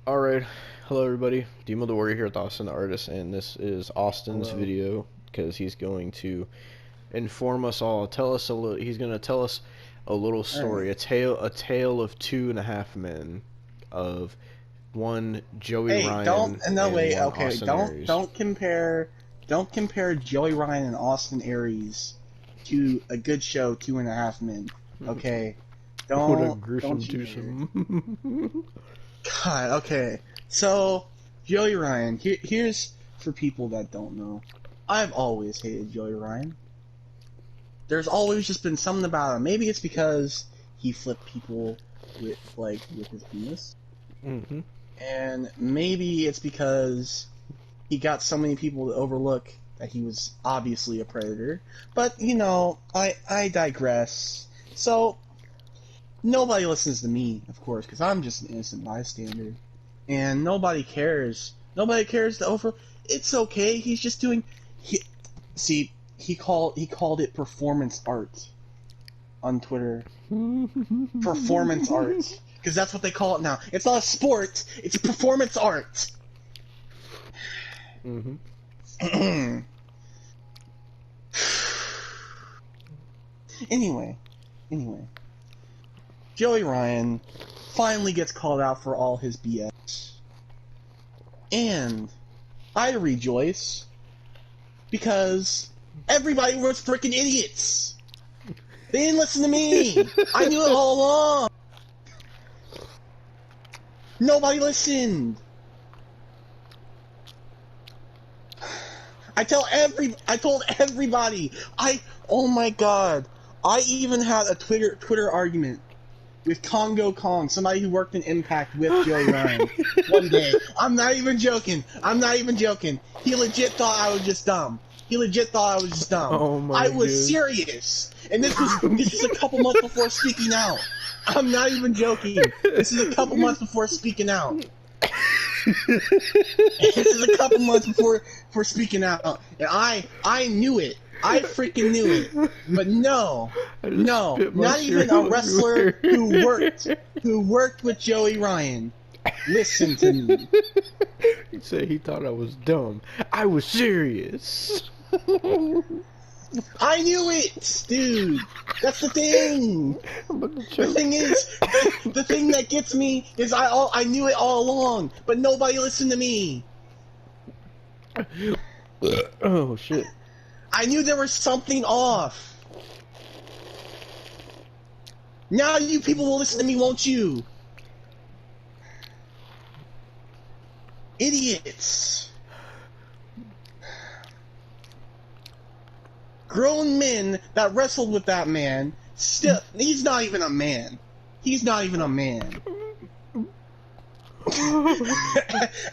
Alright, hello everybody, Demo the Warrior here with Austin the Artist, and this is Austin's Hello. video, because he's going to inform us all, he's going to tell us a little story, Alright. a tale of 2.5 men, of one Joey Hey, don't Ryan no and wait, one okay, Austin Aries. don't compare Joey Ryan and Austin Aries to a good show, 2.5 Men. Okay. What a Don't gruesome you dare. twosome. God, okay. So Joey Ryan, here's for people that don't know. I've always hated Joey Ryan. There's always just been something about him. Maybe it's because he flipped people with his penis. Mm-hmm. And maybe it's because he got so many people to overlook that he was obviously a predator. But, you know, I digress. So, nobody listens to me, of course, because I'm just an innocent bystander. And nobody cares. Nobody cares to over... It's okay, he's just doing... he called it performance art on Twitter. Performance art. Because that's what they call it now. It's not a sport, it's performance art. Mm-hmm. Anyway. Joey Ryan finally gets called out for all his BS. And I rejoice because everybody was freaking idiots. They didn't listen to me. I knew it all along. Nobody listened. I told everybody. Oh my god. I even had a Twitter argument with Congo Kong, somebody who worked in Impact with Joey Ryan one day. I'm not even joking. He legit thought I was just dumb. Oh my I was God. serious. And this is a couple months before speaking out. I'm not even joking. This is a couple months before speaking out. Speaking out. And I knew it. I freaking knew it. But no, not even a wrestler who worked with Joey Ryan. Listen to me. He said he thought I was dumb. I was serious. I knew it, dude. That's the thing. The thing that gets me is I knew it all along, but nobody listened to me. Oh shit. I knew there was something off. Now you people will listen to me, won't you? Idiots. Grown men that wrestled with that man, still, he's not even a man.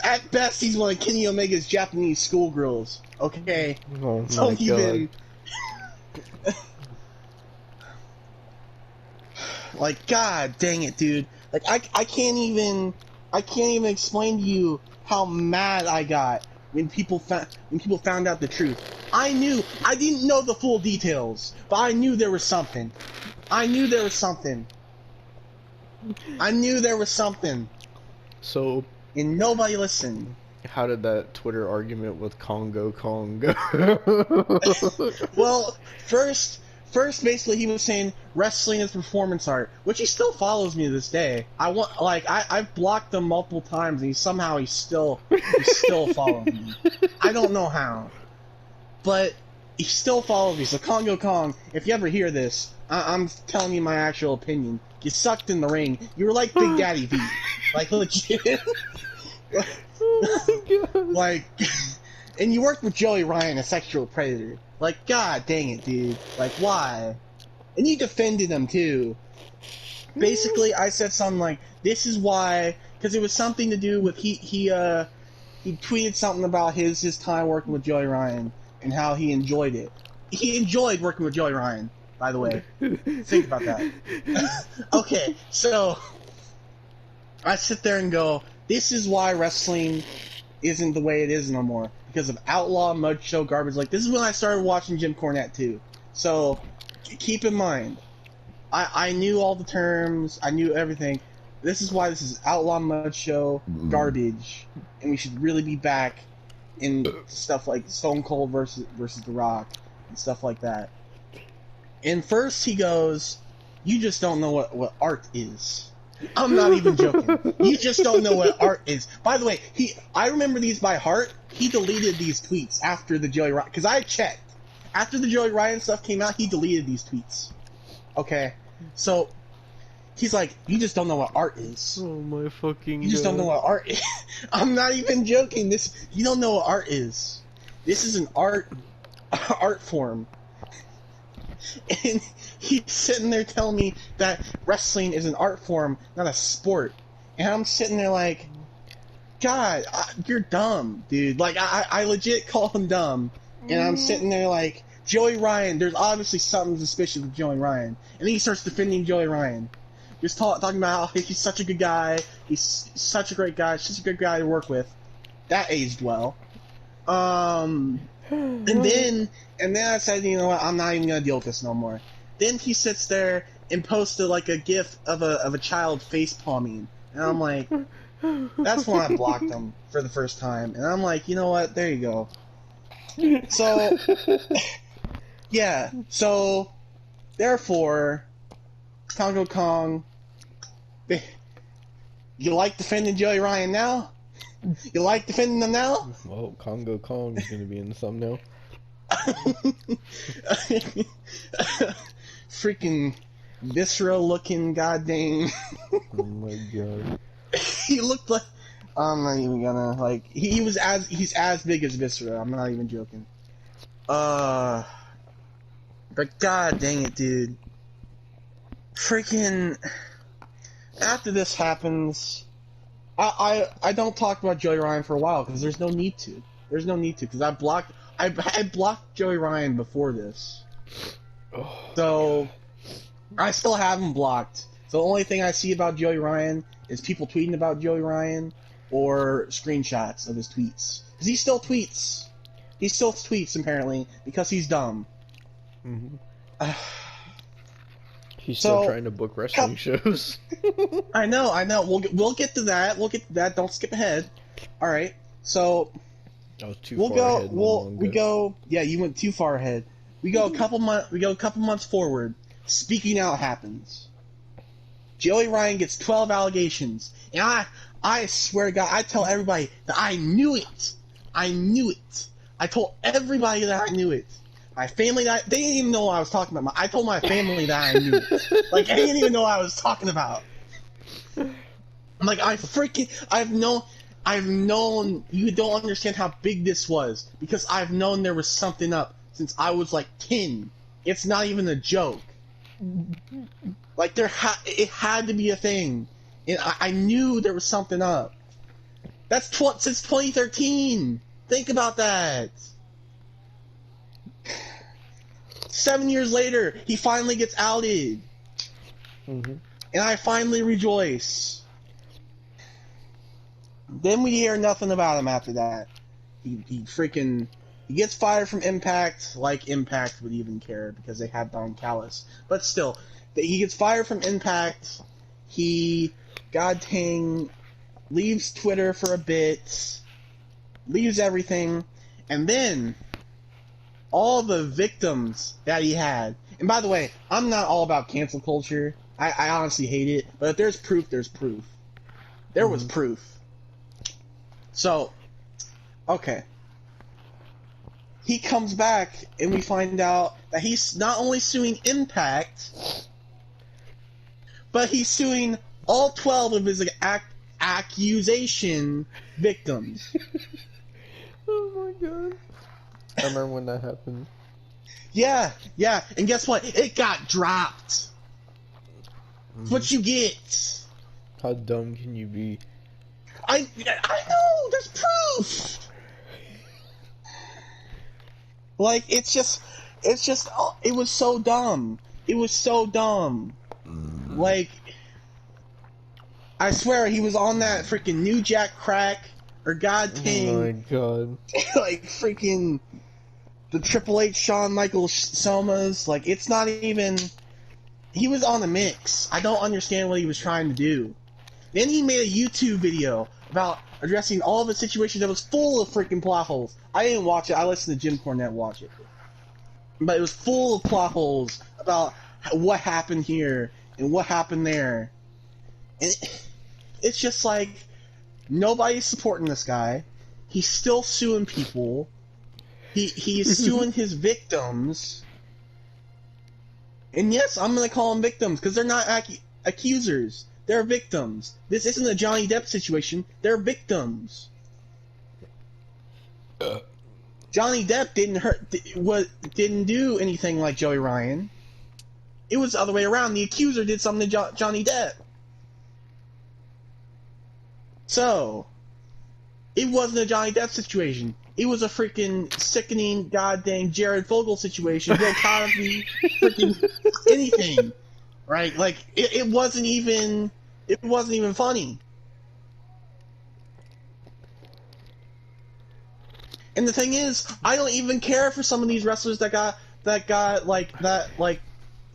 At best, he's one of Kenny Omega's Japanese schoolgirls. Okay? Oh my Don't even... God. Like, god dang it, dude. Like, I can't even explain to you how mad I got when people found out the truth. I didn't know the full details, but I knew there was something. So, And nobody listened. how did that Twitter argument with Congo Kong go? Well, first, basically, he was saying wrestling is performance art, which he still follows me to this day. I've blocked him multiple times, and he's still following me. I don't know how, but he still follows me. So Congo Kong, if you ever hear this, I'm telling you my actual opinion. You sucked in the ring. You were like Big Daddy V, like legit. Oh my God. Like, and you worked with Joey Ryan, a sexual predator. Like, god dang it, dude. Like, why? And you defended him, too. Basically, I said something like, this is why, because it was something to do with, he tweeted something about his time working with Joey Ryan, and how he enjoyed it. He enjoyed working with Joey Ryan, by the way. Think about that. Okay, so, I sit there and go, this is why wrestling isn't the way it is no more. Because of outlaw mud show garbage. Like, this is when I started watching Jim Cornette, too. So, keep in mind, I knew all the terms, I knew everything. This is why this is Outlaw Mud Show garbage, and we should really be back in stuff like Stone Cold versus The Rock and stuff like that. And first he goes, "You just don't know what art is." I'm not even joking. You just don't know what art is. By the way, I remember these by heart. He deleted these tweets after the Joey Ryan, because I checked. After the Joey Ryan stuff came out, he deleted these tweets. Okay, so he's like, "You just don't know what art is." Oh my fucking You just don't know what art is. I'm not even joking. You don't know what art is. This is an art form. And he's sitting there telling me that wrestling is an art form, not a sport. And I'm sitting there like, God, you're dumb, dude. Like, I legit call him dumb. And I'm sitting there like, Joey Ryan, there's obviously something suspicious with Joey Ryan. And then he starts defending Joey Ryan. Just talking about how he's such a good guy, he's such a great guy, such a good guy to work with. That aged well. And then I said, you know what, I'm not even gonna deal with this no more. Then he sits there and posted like a gif of a child face palming, and I'm like, that's when I blocked him for the first time. And I'm like, you know what, there you go. So yeah, so therefore, Congo Kong, you like defending Joey Ryan now? You like defending them now? Well, Congo Kong is going to be in the thumbnail. Freaking visceral looking goddamn. Oh my god. He looked like, I'm not even gonna, like, he's as big as Viscera. I'm not even joking. But god dang it, dude. Freaking, after this happens, I don't talk about Joey Ryan for a while because there's no need to. There's no need to, because I blocked Joey Ryan before this. Oh, so I still have him blocked. So the only thing I see about Joey Ryan is people tweeting about Joey Ryan or screenshots of his tweets. Because he still tweets. He still tweets, apparently, because he's dumb. Mm-hmm. He's still trying to book wrestling shows. I know. We'll get to that. Don't skip ahead. All right. So I was too far ahead. Yeah, you went too far ahead. We go a couple months forward. Speaking Out happens. Joey Ryan gets 12 allegations, and I swear to God, I tell everybody that I knew it. I knew it. I told everybody that I knew it. My family, they didn't even know what I was talking about. I told my family that I knew it. Like, I didn't even know what I was talking about. I'm like, I've known, you don't understand how big this was, because I've known there was something up since I was like 10. It's not even a joke. Like, it had to be a thing. And I knew there was something up. That's since 2013. Think about that. 7 years later, he finally gets outed. Mm-hmm. And I finally rejoice. Then we hear nothing about him after that. He gets fired from Impact, like Impact would even care, because they have Don Callis. But still, he gets fired from Impact. He, god dang, leaves Twitter for a bit, leaves everything, and then all the victims that he had. And by the way, I'm not all about cancel culture. I honestly hate it. But if there's proof, there's proof. There was proof. So, okay. He comes back, and we find out that he's not only suing Impact, but he's suing all 12 of his accusation victims. Oh my god. I remember when that happened. Yeah, and guess what? It got dropped. That's what you get. How dumb can you be? I know, there's proof. Like, it was so dumb. It was so dumb. Like, I swear he was on that freaking New Jack crack, or god dang. Oh my god. Like, freaking the Triple H Shawn Michaels Somas. Like, he was on the mix. I don't understand what he was trying to do. Then he made a YouTube video about addressing all of the situations that was full of freaking plot holes. I didn't watch it. I listened to Jim Cornette watch it. But it was full of plot holes about what happened here and what happened there. And it's just like, nobody's supporting this guy. He's still suing people. He's suing his victims. And yes, I'm going to call them victims because they're not accusers. They're victims. This isn't a Johnny Depp situation. They're victims. Johnny Depp didn't do anything like Joey Ryan. It was the other way around. The accuser did something to Johnny Depp. So, it wasn't a Johnny Depp situation. It was a freaking sickening, goddamn Jared Fogle situation. Bill Cosby, freaking anything, right? Like it wasn't even funny. And the thing is, I don't even care for some of these wrestlers that got like the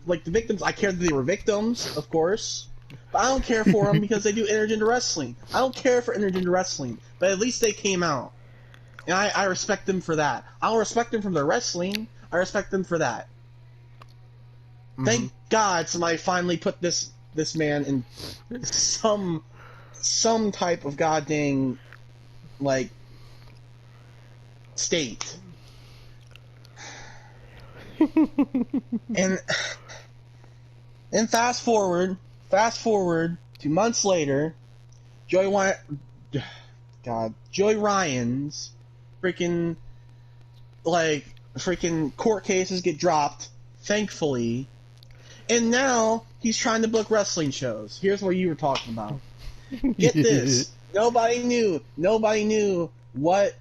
victims. I care that they were victims, of course, but I don't care for them because they do intergender wrestling. I don't care for intergender wrestling, but at least they came out. And I respect them for that. I don't respect them from their wrestling. I respect them for that. Mm-hmm. Thank God somebody finally put this man in some type of goddamn like state. and fast forward to months later, Joey Ryan's freaking court cases get dropped, thankfully, and now he's trying to book wrestling shows. Here's what you were talking about. Get this. Nobody knew what,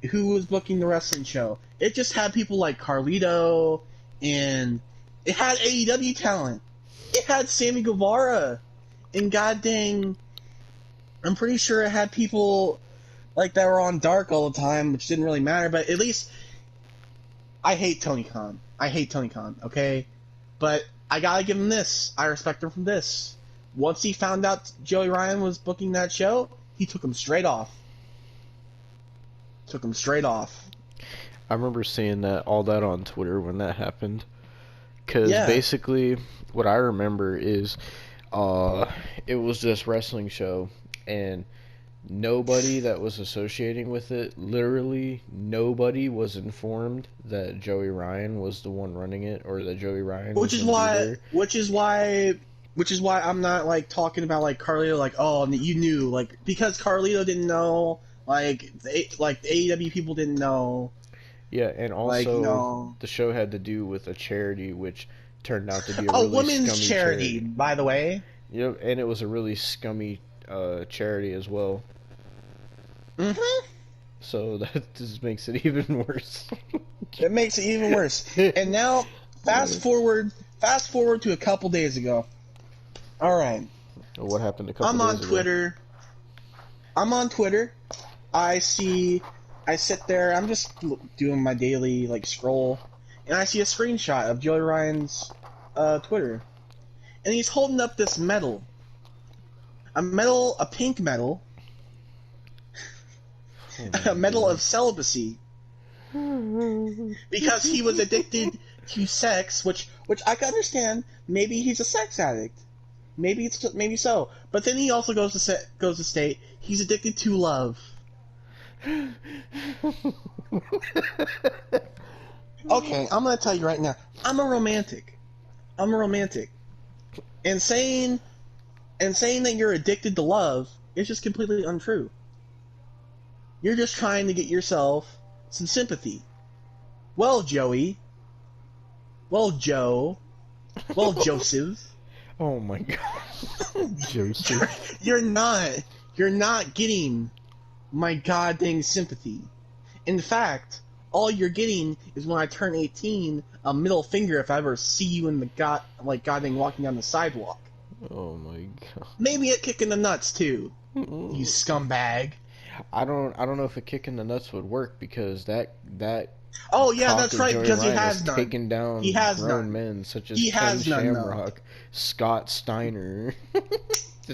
who was booking the wrestling show. It just had people like Carlito, and it had AEW talent. It had Sammy Guevara, and goddamn, I'm pretty sure it had people that were on Dark all the time, which didn't really matter, but at least I hate Tony Khan. Okay? But I gotta give him this. I respect him from this. Once he found out Joey Ryan was booking that show, he took him straight off. I remember seeing all that on Twitter when that happened. Because basically, what I remember is it was this wrestling show, and nobody that was associating with it, literally nobody was informed that Joey Ryan was the one running it, or that Joey Ryan was the leader. Which is why I'm not talking about Carlito, oh, you knew, because Carlito didn't know, the AEW people didn't know. Yeah, and also the show had to do with a charity, which turned out to be a really women's scummy charity, by the way. Yep, and it was a really scummy charity as well. Mm-hmm. So that just makes it even worse. It makes it even worse. And now, fast forward to a couple days ago. All right. What happened a couple days ago? I'm on Twitter. I sit there. I'm just doing my daily scroll, and I see a screenshot of Joey Ryan's Twitter, and he's holding up this medal. A pink medal. A medal of celibacy, because he was addicted to sex, which I can understand. Maybe he's a sex addict, maybe so. But then he also goes to state he's addicted to love. Okay, I'm gonna tell you right now, I'm a romantic, and saying that you're addicted to love is just completely untrue. You're just trying to get yourself some sympathy. Well, Joey. Well, Joe. Well, Joseph. Oh my God. Joseph. You're not getting my goddamn sympathy. In fact, all you're getting is when I turn 18, a middle finger if I ever see you in the goddamn walking down the sidewalk. Oh my God. Maybe a kick in the nuts too. You scumbag. I don't know if a kick in the nuts would work, because that oh yeah, that's right, Joey because Ryan he has none. Taken down He has grown none. men such as He Ken has none, Shamrock, Scott Steiner.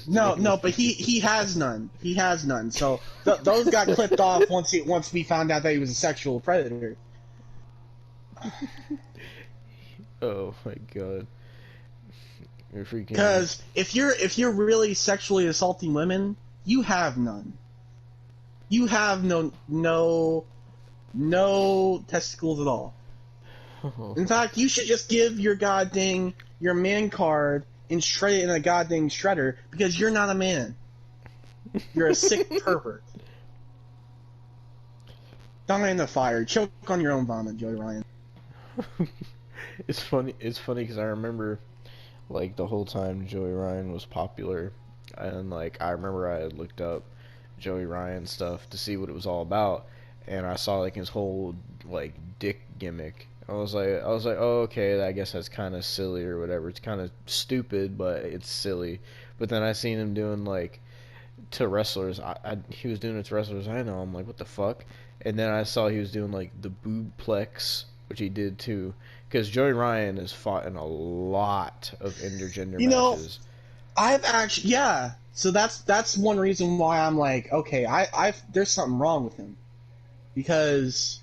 No, but he has none. He has none. So those got clipped off once we found out that he was a sexual predator. Oh my god. You're freaking. Because if you're really sexually assaulting women, you have none. You have no testicles at all. Oh. In fact, you should just give your man card and shred it in a goddamn shredder because you're not a man. You're a sick pervert. Die in the fire. Choke on your own vomit, Joey Ryan. It's funny because I remember, like, the whole time Joey Ryan was popular, and, like, I remember I had looked up Joey Ryan stuff to see what it was all about, and I saw, like, his whole, like, dick gimmick. I was like, oh, okay, I guess that's kind of silly or whatever. It's kind of stupid, but it's silly. But then I seen him doing, like, to wrestlers. He was doing it to wrestlers I know. I'm like, what the fuck? And then I saw he was doing, like, the boobplex, which he did too. Because Joey Ryan has fought in a lot of intergender matches. I've actually, yeah. So that's one reason why I'm like, okay, there's something wrong with him, because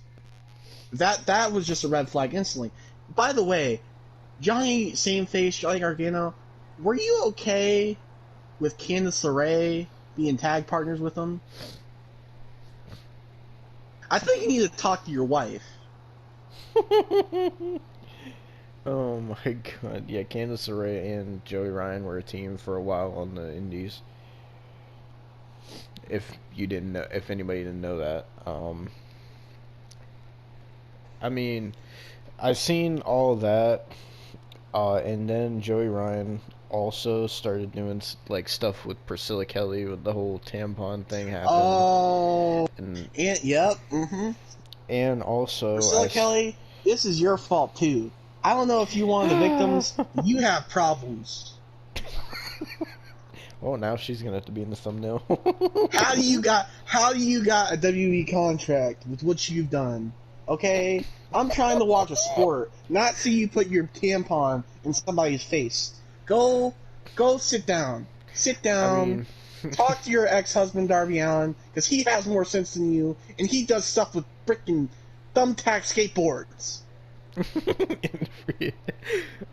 that was just a red flag instantly. By the way, Johnny Gargano, were you okay with Candice LeRae being tag partners with him? I think you need to talk to your wife. Oh my god, yeah, Candice LeRae and Joey Ryan were a team for a while on the Indies. If anybody didn't know that, I mean, I've seen all that, and then Joey Ryan also started doing like stuff with Priscilla Kelly with the whole tampon thing happened. Oh, yep, And also Priscilla Kelly, this is your fault too. I don't know if you're one of the victims. You have problems. Oh, now she's gonna have to be in the thumbnail. How do you got a WWE contract with what you've done? Okay, I'm trying to watch a sport, not see you put your tampon in somebody's face. Go sit down. Sit down. I mean... Talk to your ex-husband Darby Allin, because he has more sense than you, and he does stuff with freaking thumbtack skateboards.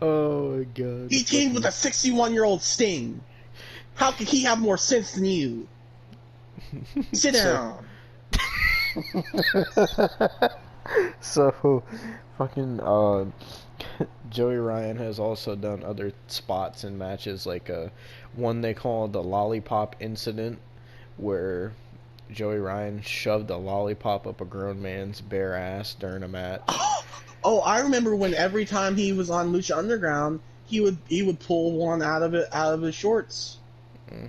Oh my god. He teamed with a 61-year-old Sting. How could he have more sense than you? Sit down. So, fucking, Joey Ryan has also done other spots and matches, like one they call the Lollipop Incident, where Joey Ryan shoved a lollipop up a grown man's bare ass during a match. Oh, I remember when every time he was on Lucha Underground, he would pull one out of his shorts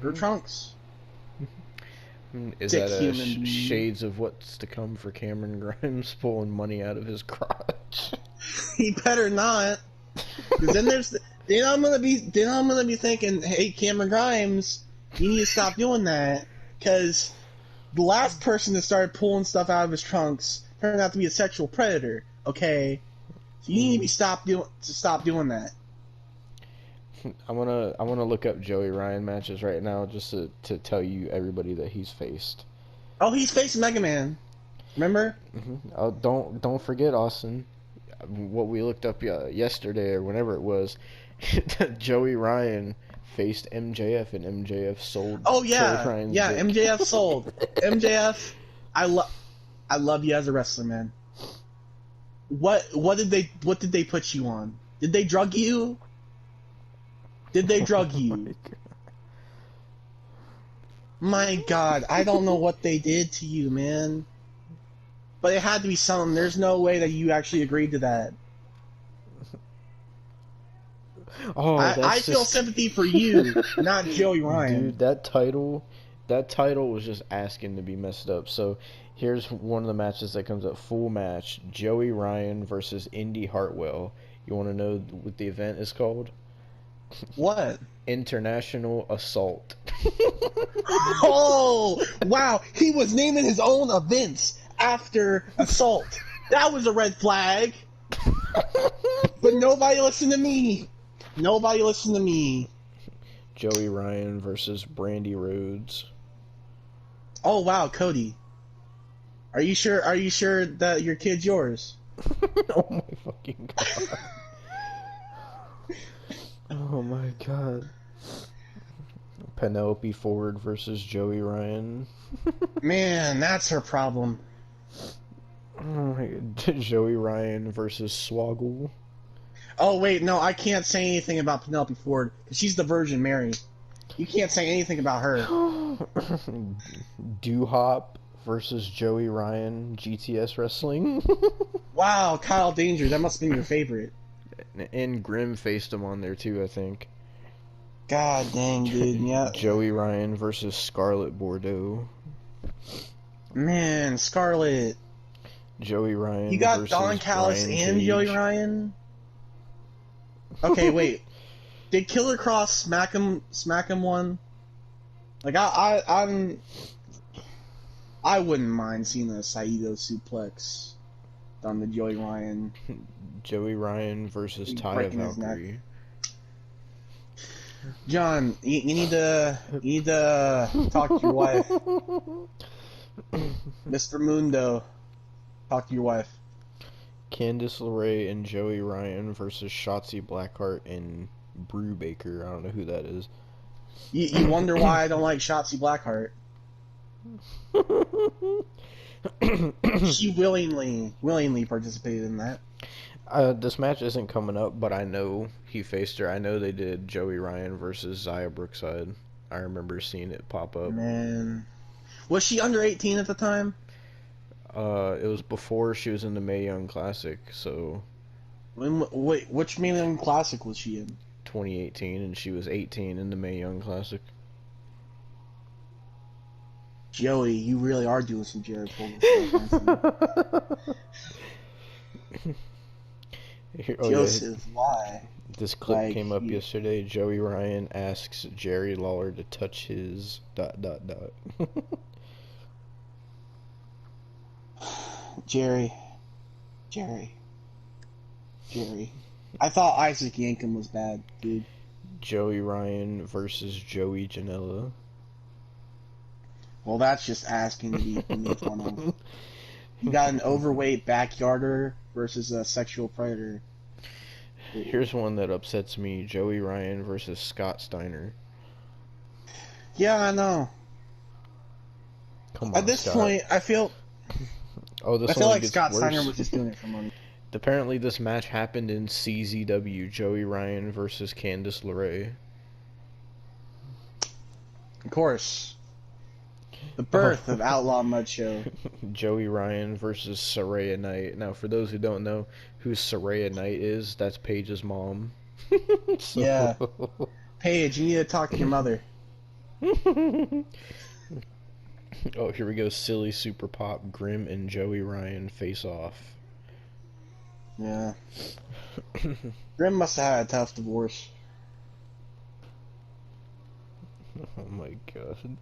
or trunks. Is that shades of what's to come for Cameron Grimes pulling money out of his crotch? He better not, because then I'm gonna be thinking, hey, Cameron Grimes, you need to stop doing that, because the last person that started pulling stuff out of his trunks turned out to be a sexual predator. Okay, so you need to stop doing that. I wanna look up Joey Ryan matches right now just to tell you everybody that he's faced. Oh, he's faced Mega Man. Remember? Oh, don't forget, Austin, what we looked up yesterday or whenever it was. Joey Ryan faced MJF, and MJF sold. Oh yeah, Joey Ryan's yeah. dick. MJF sold. MJF, I love you as a wrestler, man. What did they put you on? Did they drug you? Did they drug you? My God, I don't know what they did to you, man. But it had to be something. There's no way that you actually agreed to that. Oh, I feel sympathy for you, not Joey Ryan. Dude, that title was just asking to be messed up. So here's one of the matches that comes up. Full match: Joey Ryan versus Indy Hartwell. You want to know what the event is called? What? International Assault. Oh, wow. He was naming his own events after Assault. That was a red flag. But nobody listened to me. Joey Ryan versus Brandy Rhodes. Oh wow, Cody. Are you sure? Are you sure that your kid's yours? Oh my fucking god. Oh my god. Penelope Ford versus Joey Ryan. Man, that's her problem. Oh my god. Joey Ryan versus Swoggle. Oh wait, no, I can't say anything about Penelope Ford because she's the Virgin Mary. You can't say anything about her. Hop versus Joey Ryan, GTS Wrestling. Wow, Kyle Danger, that must have been your favorite. And Grimm faced him on there too, I think. God dang, dude, yeah. Joey Ryan versus Scarlett Bordeaux. Man, Scarlett. Joey Ryan. You got versus Don Callis Brian and Cage. Joey Ryan? Okay, wait. Did Killer Cross smack him one? Like I wouldn't mind seeing a Saito suplex done to Joey Ryan. Joey Ryan versus Taya Valkyrie. John, you need to talk to your wife. Mr. Mundo, talk to your wife. Candice LeRae and Joey Ryan versus Shotzi Blackheart and Brew Baker. I don't know who that is. You wonder why I don't like Shotzi Blackheart. She willingly participated in that. This match isn't coming up, but I know he faced her. I know they did Joey Ryan versus Xia Brookside. I remember seeing it pop up. Man, was she under 18 at the time? It was before she was in the Mae Young Classic, so. Wait, which Mae Young Classic was she in? 2018, and she was 18 in the Mae Young Classic. Joey, you really are doing some Jared Fogle stuff. Joseph, yeah. Why? This clip came up yesterday. Joey Ryan asks Jerry Lawler to touch his ... Jerry. I thought Isaac Yankem was bad, dude. Joey Ryan versus Joey Janela. Well, that's just asking to be made fun of. You got an overweight backyarder versus a sexual predator. Here's one that upsets me. Joey Ryan versus Scott Steiner. Yeah, I know. Come on, at this Scott. point, I feel like Scott worse. Steiner was just doing it for money. Apparently, this match happened in CZW. Joey Ryan versus Candice LeRae. Of course. The birth of Outlaw Mud Show. Joey Ryan versus Saraya Knight. Now, for those who don't know who Saraya Knight is, that's Paige's mom. So... Yeah. Paige, you need to talk to your mother. Oh, here we go. Silly Super Pop, Grimm and Joey Ryan face off. Yeah. Grimm must have had a tough divorce. Oh my god.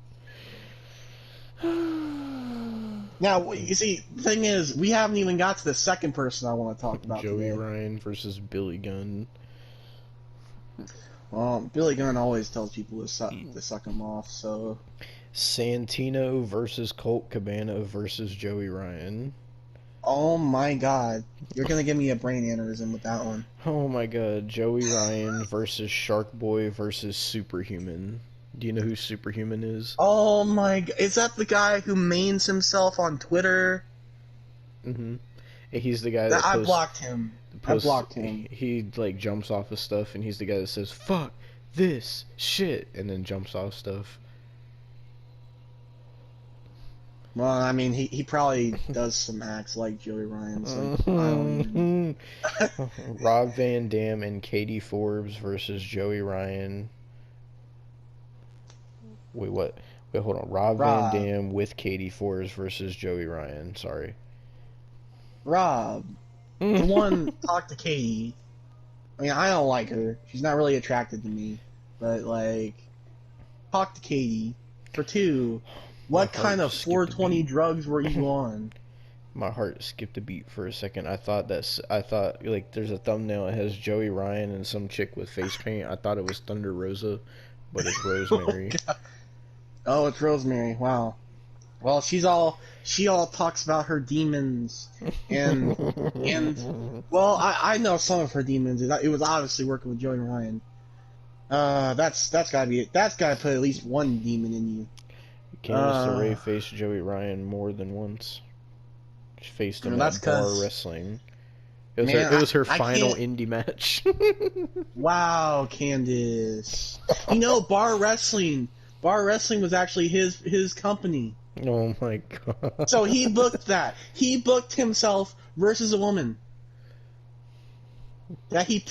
Now, you see, the thing is, we haven't even got to the second person I want to talk about Joey today. Ryan versus Billy Gunn. Well, Billy Gunn always tells people to suck him off, so... Santino versus Colt Cabana versus Joey Ryan. Oh my god. You're gonna give me a brain aneurysm with that one. Oh my god. Joey Ryan versus Shark Boy versus Superhuman. Do you know who Superhuman is? Oh my god. Is that the guy who mains himself on Twitter? Mm-hmm. He's the guy that I blocked him. He like jumps off of stuff, and he's the guy that says, "Fuck this shit," and then jumps off stuff. Well, I mean, he probably does some acts like Joey Ryan. So I don't even... Rob Van Dam and Katie Forbes versus Joey Ryan. Wait, what? Wait, hold on. Rob Van Dam with Katie Forbes versus Joey Ryan. Sorry. Rob. For one, talk to Katie. I mean, I don't like her. She's not really attracted to me. But, like, talk to Katie. For two, what kind of 420 drugs were you on? My heart skipped a beat for a second. I thought like there's a thumbnail that has Joey Ryan and some chick with face paint. I thought it was Thunder Rosa, but it's Oh, Rosemary. oh, it's Rosemary. Wow. Well, she all talks about her demons and well, I know some of her demons. It was obviously working with Joey Ryan. That's gotta be it. That's gotta put at least one demon in you. Candice LeRae faced Joey Ryan more than once. She faced him That's at Bar because, Wrestling. It was man, her I final can't. indie match. Wow, Candice. You know, Bar Wrestling was actually his company. Oh my god. So he booked that. He booked himself versus a woman. That he,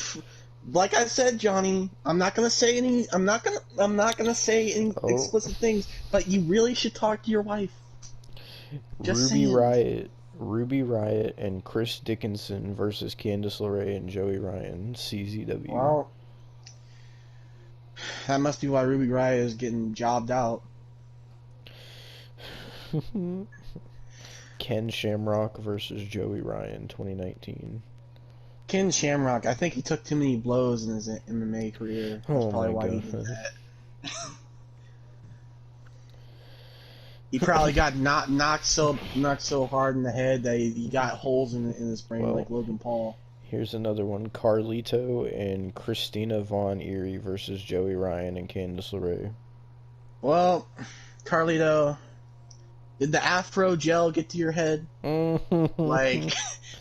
like I said, Johnny. I'm not gonna say any. I'm not gonna say any Oh. explicit things. But you really should talk to your wife. Just Ruby saying. Riot. Ruby Riot and Chris Dickinson versus Candice LeRae and Joey Ryan, CZW. Well, that must be why Ruby Riot is getting jobbed out. Ken Shamrock versus Joey Ryan, 2019. Ken Shamrock, I think he took too many blows in his MMA career. That's Oh probably my why god. he did that. He probably got knocked so hard in the head that he got holes in his brain, like Logan Paul. Here's another one: Carlito and Christina Von Eerie versus Joey Ryan and Candice LeRae. Well, Carlito, did the Afro gel get to your head? Like,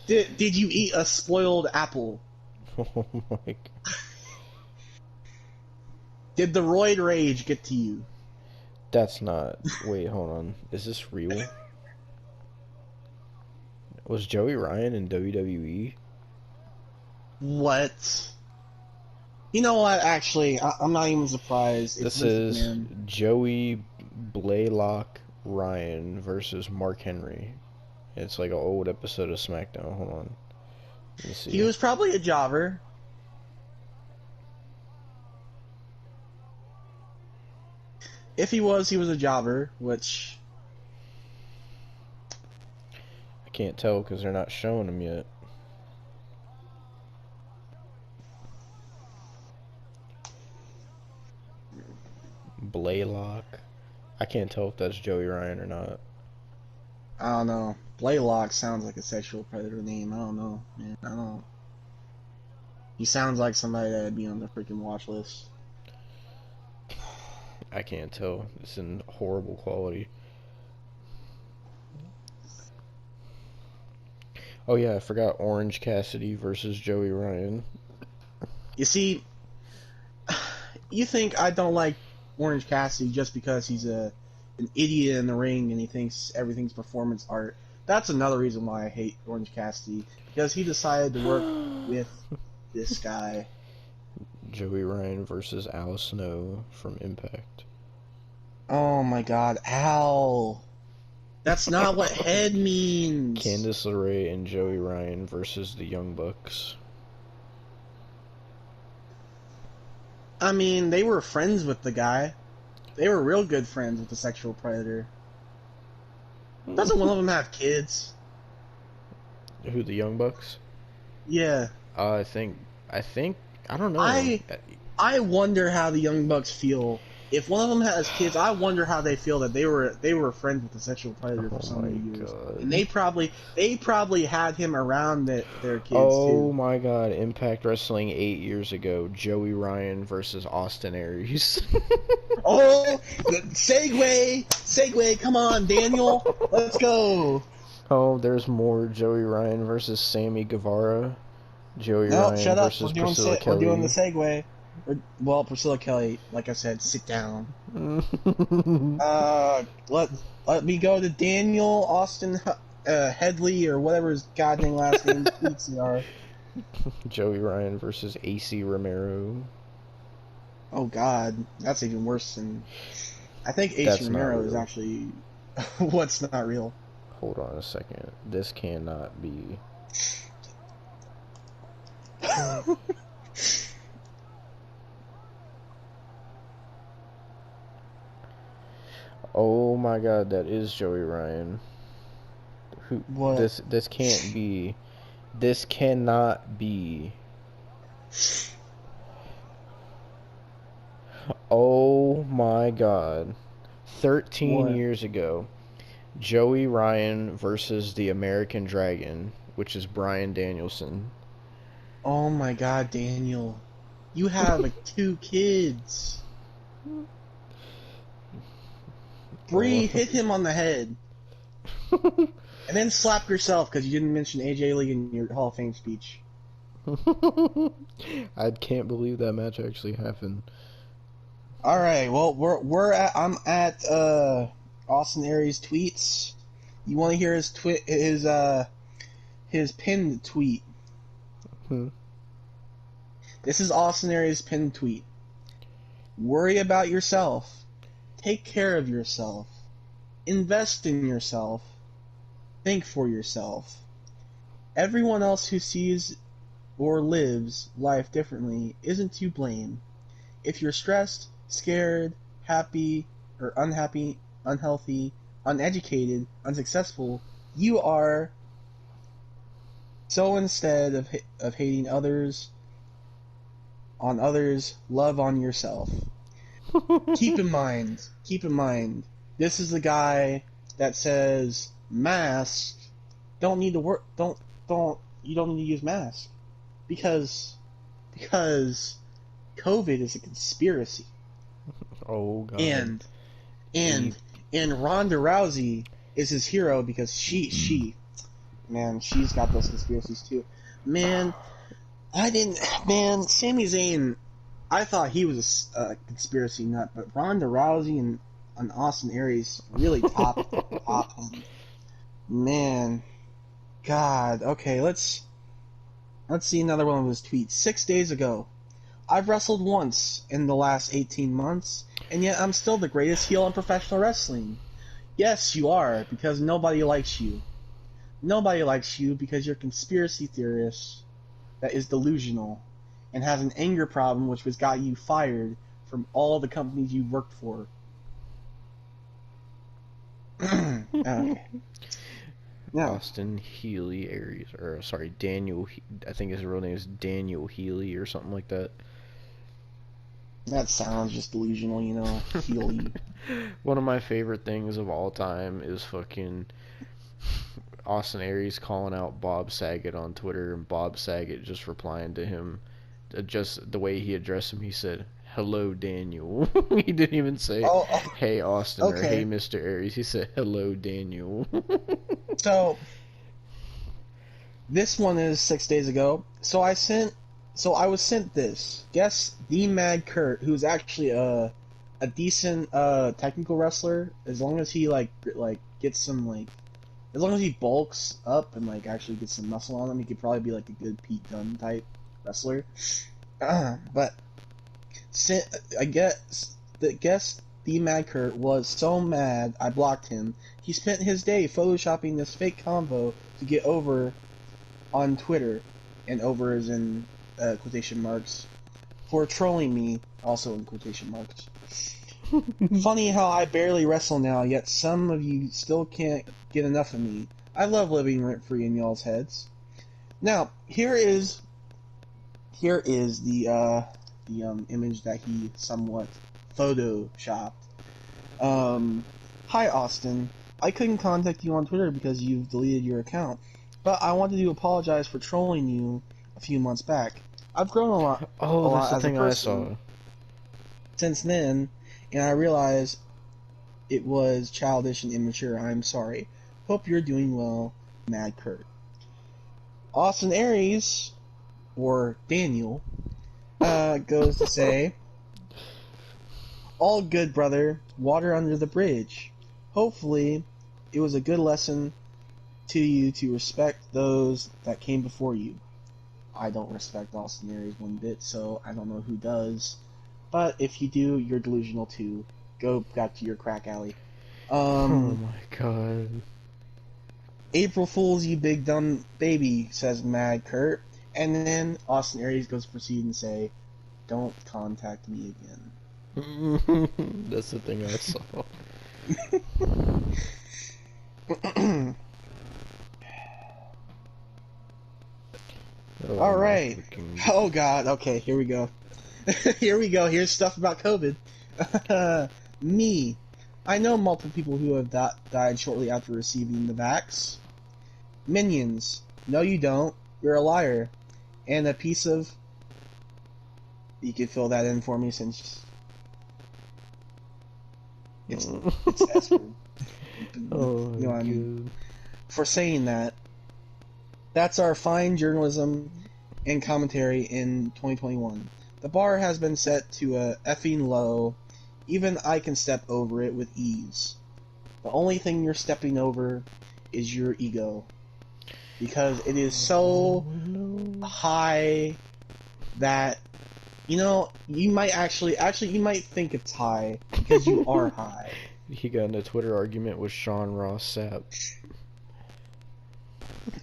did you eat a spoiled apple? Oh my god. Did the roid rage get to you? That's not. Wait, hold on. Is this real? Was Joey Ryan in WWE? What? You know what? Actually, I'm not even surprised. This is Joey Blaylock Ryan versus Mark Henry. It's like an old episode of SmackDown. Hold on. Let me see. He was probably a jobber. If he was a jobber, which I can't tell because they're not showing him yet. Blaylock. I can't tell if that's Joey Ryan or not. I don't know. Blaylock sounds like a sexual predator name. I don't know, man. I don't. He sounds like somebody that'd be on the freaking watch list. I can't tell. It's in horrible quality. Oh yeah, I forgot Orange Cassidy versus Joey Ryan. You see, you think I don't like Orange Cassidy just because he's an idiot in the ring and he thinks everything's performance art. That's another reason why I hate Orange Cassidy, because he decided to work with this guy. Joey Ryan versus Al Snow from Impact. Oh my god, Al. That's not what head means. Candice LeRae and Joey Ryan versus the Young Bucks. I mean, they were friends with the guy. They were real good friends with the sexual predator. Doesn't one of them have kids? Who, the Young Bucks? Yeah. I think, I don't know. I wonder how the Young Bucks feel. If one of them has kids, I wonder how they feel that they were friends with the sexual predator for so many years. God. And they probably had him around their kids too. Oh my god, Impact Wrestling 8 years ago, Joey Ryan versus Austin Aries. Oh, segue, come on, Daniel, let's go. Oh, there's more Joey Ryan versus Sammy Guevara. Joey Ryan Shut up. versus Priscilla Kelly. We're doing the segue. Well, Priscilla Kelly, like I said, sit down. Let me go to Daniel Austin Headley or whatever his goddamn last name are. Joey Ryan versus AC Romero. Oh god, that's even worse than. I think AC Romero is actually what's not real. Hold on a second. This cannot be. Oh my god, that is Joey Ryan. Who? What? This can't be. This cannot be. Oh my God. 13 What? years ago, Joey Ryan versus the American Dragon, which is Bryan Danielson. Oh my God, Daniel. You have like 2 kids. Oh. Bree, hit him on the head. And then slap yourself because you didn't mention AJ Lee in your Hall of Fame speech. I can't believe that match actually happened. All right, well I'm at Austin Aries tweets. You want to hear his pinned tweet? Hmm. This is Austin Aries' pinned tweet. Worry about yourself. Take care of yourself. Invest in yourself. Think for yourself. Everyone else who sees or lives life differently isn't to blame. If you're stressed, scared, happy, or unhappy, unhealthy, uneducated, unsuccessful, you are. So instead of hating others on others, love on yourself. Keep in mind, this is the guy that says masks don't need to work. You don't need to use masks because COVID is a conspiracy. Oh God. And and and Ronda Rousey is his hero because man, she's got those conspiracies too. Man, Sami Zayn, I thought he was a conspiracy nut, but Ronda Rousey and Austin Aries really top him. Man, God. Okay, let's see another one of his tweets. 6 days ago, I've wrestled once in the last 18 months, and yet I'm still the greatest heel in professional wrestling. Yes, you are, because nobody likes you. Nobody likes you because you're a conspiracy theorist that is delusional and has an anger problem which has got you fired from all the companies you've worked for. Okay. Now, Austin Healy Aries, or sorry, Daniel. I think his real name is Daniel Healy or something like that. that sounds just delusional, you know. Healy. One of my favorite things of all time is fucking Austin Aries calling out Bob Saget on Twitter, and Bob Saget just replying to him, just the way he addressed him. He said, "Hello, Daniel." He didn't even say, "Hey, Austin," or "Hey, Okay. Mr. Aries." He said, "Hello, Daniel." So this one is 6 days ago. So I was sent this. Guess the Mad Kurt, who's actually a decent technical wrestler, as long as he gets some as long as he bulks up and actually gets some muscle on him, he could probably be like a good Pete Dunne type wrestler. But I guess the Mad Kurt was so mad I blocked him. He spent his day photoshopping this fake convo to get over on Twitter, and over is in quotation marks, for trolling me, also in quotation marks. Funny how I barely wrestle now, yet some of you still can't get enough of me. I love living rent-free in y'all's heads. Now, here is the image that he somewhat photoshopped. Hi Austin, I couldn't contact you on Twitter because you've deleted your account, but I wanted to apologize for trolling you a few months back. I've grown a lot That's the as a thing I person saw. since then, and I realized it was childish and immature. I'm sorry. Hope you're doing well, Mad Kurt. Austin Aries, or Daniel, goes to say, all good, brother. Water under the bridge. Hopefully, it was a good lesson to you to respect those that came before you. I don't respect Austin Aries one bit, so I don't know who does. But if you do, you're delusional too. Go back to your crack alley. Oh my God. April Fools, you big dumb baby, says Mad Kurt. And then Austin Aries goes to proceed and say, don't contact me again. That's the thing I saw. Oh, All right. Oh God. Okay, here we go. Here we go. Here's stuff about COVID. Me. I know multiple people who have died shortly after receiving the vax. Minions. No, you don't. You're a liar. And a piece of... You can fill that in for me since... It's S word. Oh, you know what I mean? For saying that, that's our fine journalism and commentary in 2021. The bar has been set to a effing low. Even I can step over it with ease. The only thing you're stepping over is your ego. Because it is so high that, you know, you might actually you might think it's high because you are high. He got in a Twitter argument with Sean Ross Sapp.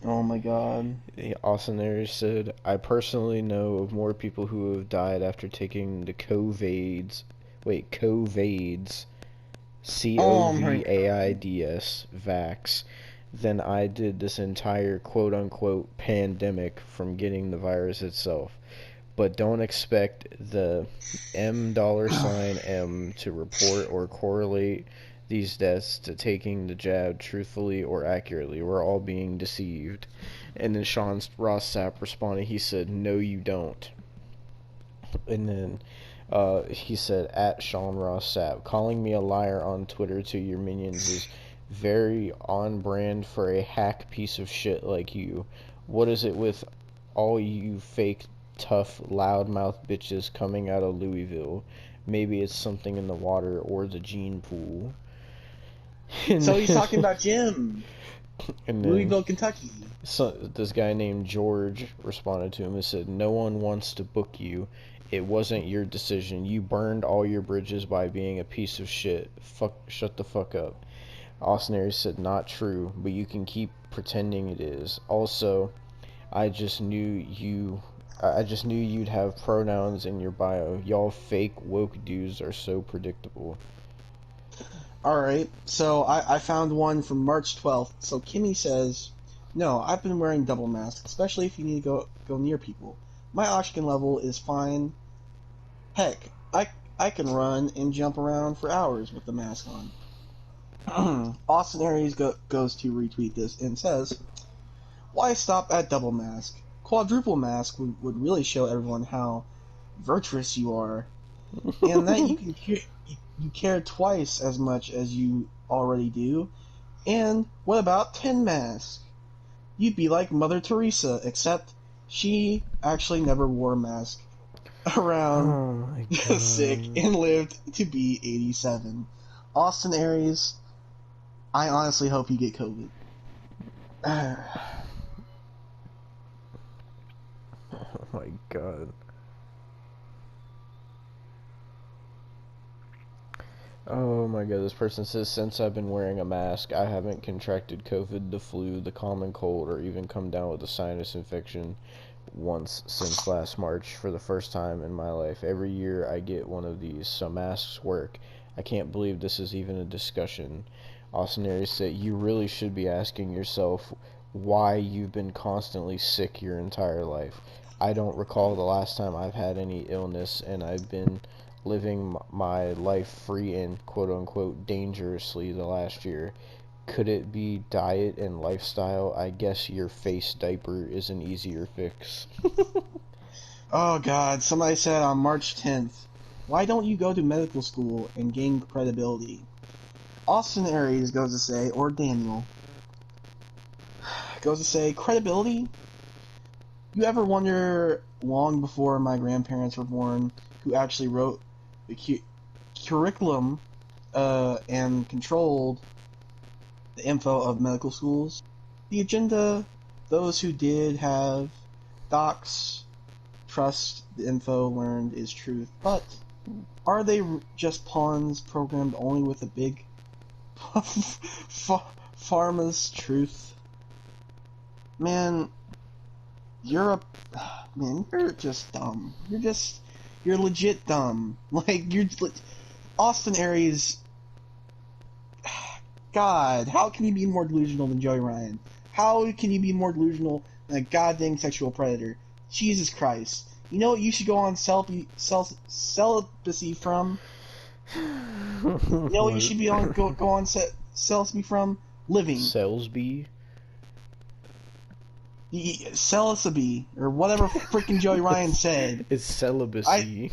Oh my god. Austin Aries said, I personally know of more people who have died after taking the COVAIDs, COVAIDS vax than I did this entire quote-unquote pandemic from getting the virus itself. But don't expect the $M to report or correlate these deaths to taking the jab truthfully or accurately. We're all being deceived. And then Sean Ross Sapp responded, he said, no you don't. And then he said, at Sean Ross Sapp, calling me a liar on Twitter to your minions is very on brand for a hack piece of shit like you. What is it with all you fake tough loudmouth bitches coming out of Louisville? Maybe it's something in the water or the gene pool. So he's talking about Jim. And then, Louisville, Kentucky. So this guy named George responded to him and said, no one wants to book you. It wasn't your decision. You burned all your bridges by being a piece of shit. Shut the fuck up. Austin Aries said, not true, but you can keep pretending it is. Also, I just knew you'd have pronouns in your bio. Y'all fake woke dudes are so predictable. Alright, so I found one from March 12th. So Kimmy says, no, I've been wearing double masks, especially if you need to go near people. My oxygen level is fine. Heck, I can run and jump around for hours with the mask on. Austin Aries goes to retweet this and says, why stop at double mask? Quadruple mask would really show everyone how virtuous you are, and that you care twice as much as you already do. And what about 10 masks? You'd be like Mother Teresa, except she actually never wore a mask around sick and lived to be 87. Austin Aries, I honestly hope you get COVID. Oh my god. Oh my god, this person says, since I've been wearing a mask, I haven't contracted COVID, the flu, the common cold, or even come down with a sinus infection once since last March for the first time in my life. Every year I get one of these, so masks work. I can't believe this is even a discussion. Austin Aries said, you really should be asking yourself why you've been constantly sick your entire life. I don't recall the last time I've had any illness, and I've been living my life free and quote-unquote dangerously the last year. Could it be diet and lifestyle? I guess your face diaper is an easier fix. Oh god, somebody said on March 10th, why don't you go to medical school and gain credibility? Austin Aries goes to say, or Daniel, goes to say, credibility? You ever wonder, long before my grandparents were born, who actually wrote the curriculum and controlled the info of medical schools? The agenda, those who did have docs, trust the info learned is truth, but are they just pawns programmed only with a big pharma's truth? Man, you're just dumb. You're legit dumb. Like, Austin Aries, God, how can you be more delusional than Joey Ryan? How can you be more delusional than a goddamn sexual predator? Jesus Christ. You know what you should go on celibacy from? You know what you should be on? Go on. Salisbury from Living. Salisbury. Celibacy or whatever freaking Joey Ryan said. It's celibacy.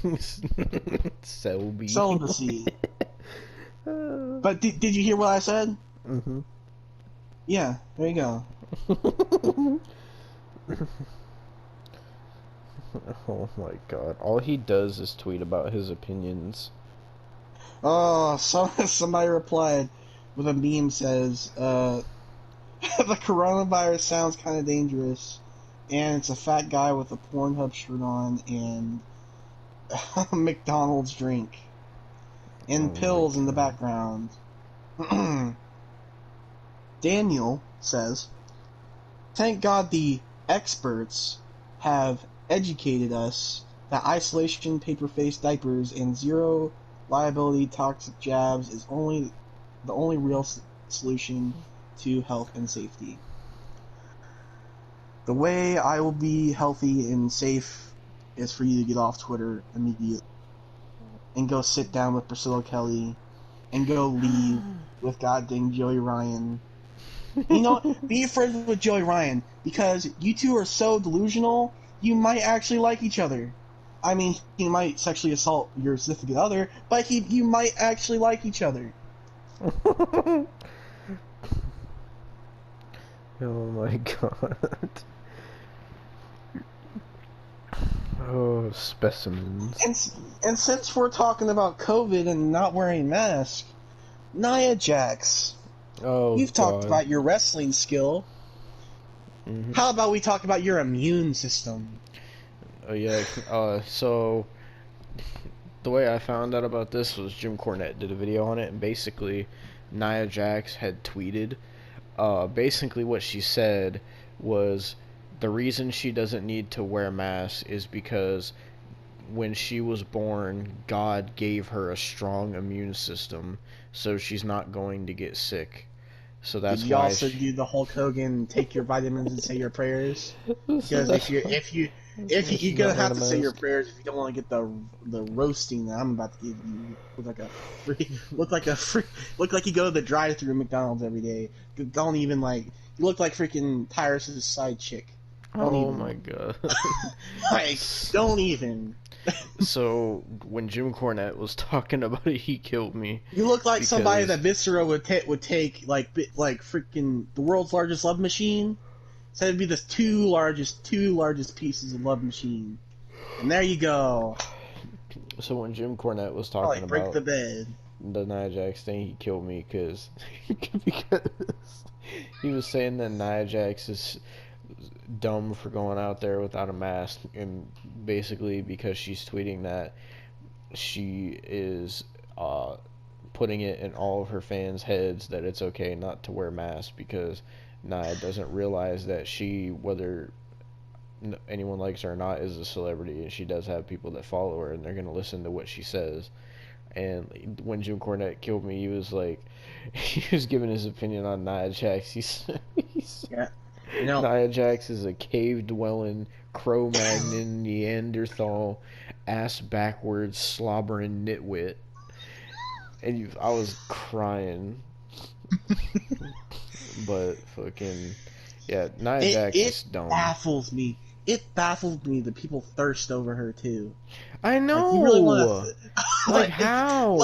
Selby. Celibacy. But did you hear what I said? Mm-hmm. Yeah, there you go. Oh my god. All he does is tweet about his opinions. Oh, somebody replied with a meme says, the coronavirus sounds kind of dangerous, and it's a fat guy with a Pornhub shirt on and a McDonald's drink. And pills in the background. Daniel says, thank God the experts have educated us that isolation, paper-faced diapers, and zero liability toxic jabs is the only real solution to health and safety. The way I will be healthy and safe is for you to get off Twitter immediately and go sit down with Priscilla Kelly and go leave with goddamn Joey Ryan. You know, be friends with Joey Ryan because you two are so delusional, you might actually like each other. I mean, he might sexually assault your significant other, but you might actually like each other. Oh my god. Oh, specimens. And since we're talking about COVID and not wearing masks, Nia Jax, you've talked about your wrestling skill. Mm-hmm. How about we talk about your immune system? Oh yeah. So the way I found out about this was Jim Cornette did a video on it, and basically Nia Jax had tweeted. Basically what she said was the reason she doesn't need to wear masks is because when she was born, God gave her a strong immune system, so she's not going to get sick. So that's why. You also do the Hulk Hogan, take your vitamins and say your prayers. Because if you're gonna have to say your prayers if you don't want to get the roasting that I'm about to give you. Look like you go to the drive-through McDonald's every day. Don't even you look like freaking Tyrus's side chick. Oh my god. Don't even. So when Jim Cornette was talking about it, he killed me. You look like somebody that Viscera would take like freaking the world's largest love machine. So it'd be the two largest pieces of love machine. And there you go. So when Jim Cornette was talking break about the bed. The Nia Jax thing, he killed me because he was saying that Nia Jax is dumb for going out there without a mask, and basically because she's tweeting that she is putting it in all of her fans' heads that it's okay not to wear masks because Nia doesn't realize that she, whether anyone likes her or not, is a celebrity, and she does have people that follow her and they're going to listen to what she says. And when Jim Cornette killed me, he was like, he was giving his opinion on Nia Jax. Yeah. No. Nia Jax is a cave-dwelling, Cro-Magnon, Neanderthal, ass-backwards, slobbering nitwit. And I was crying. But fucking... Yeah, Nia Jax is dumb. It baffles me. It baffles me that people thirst over her, too. I know! You really want to... how?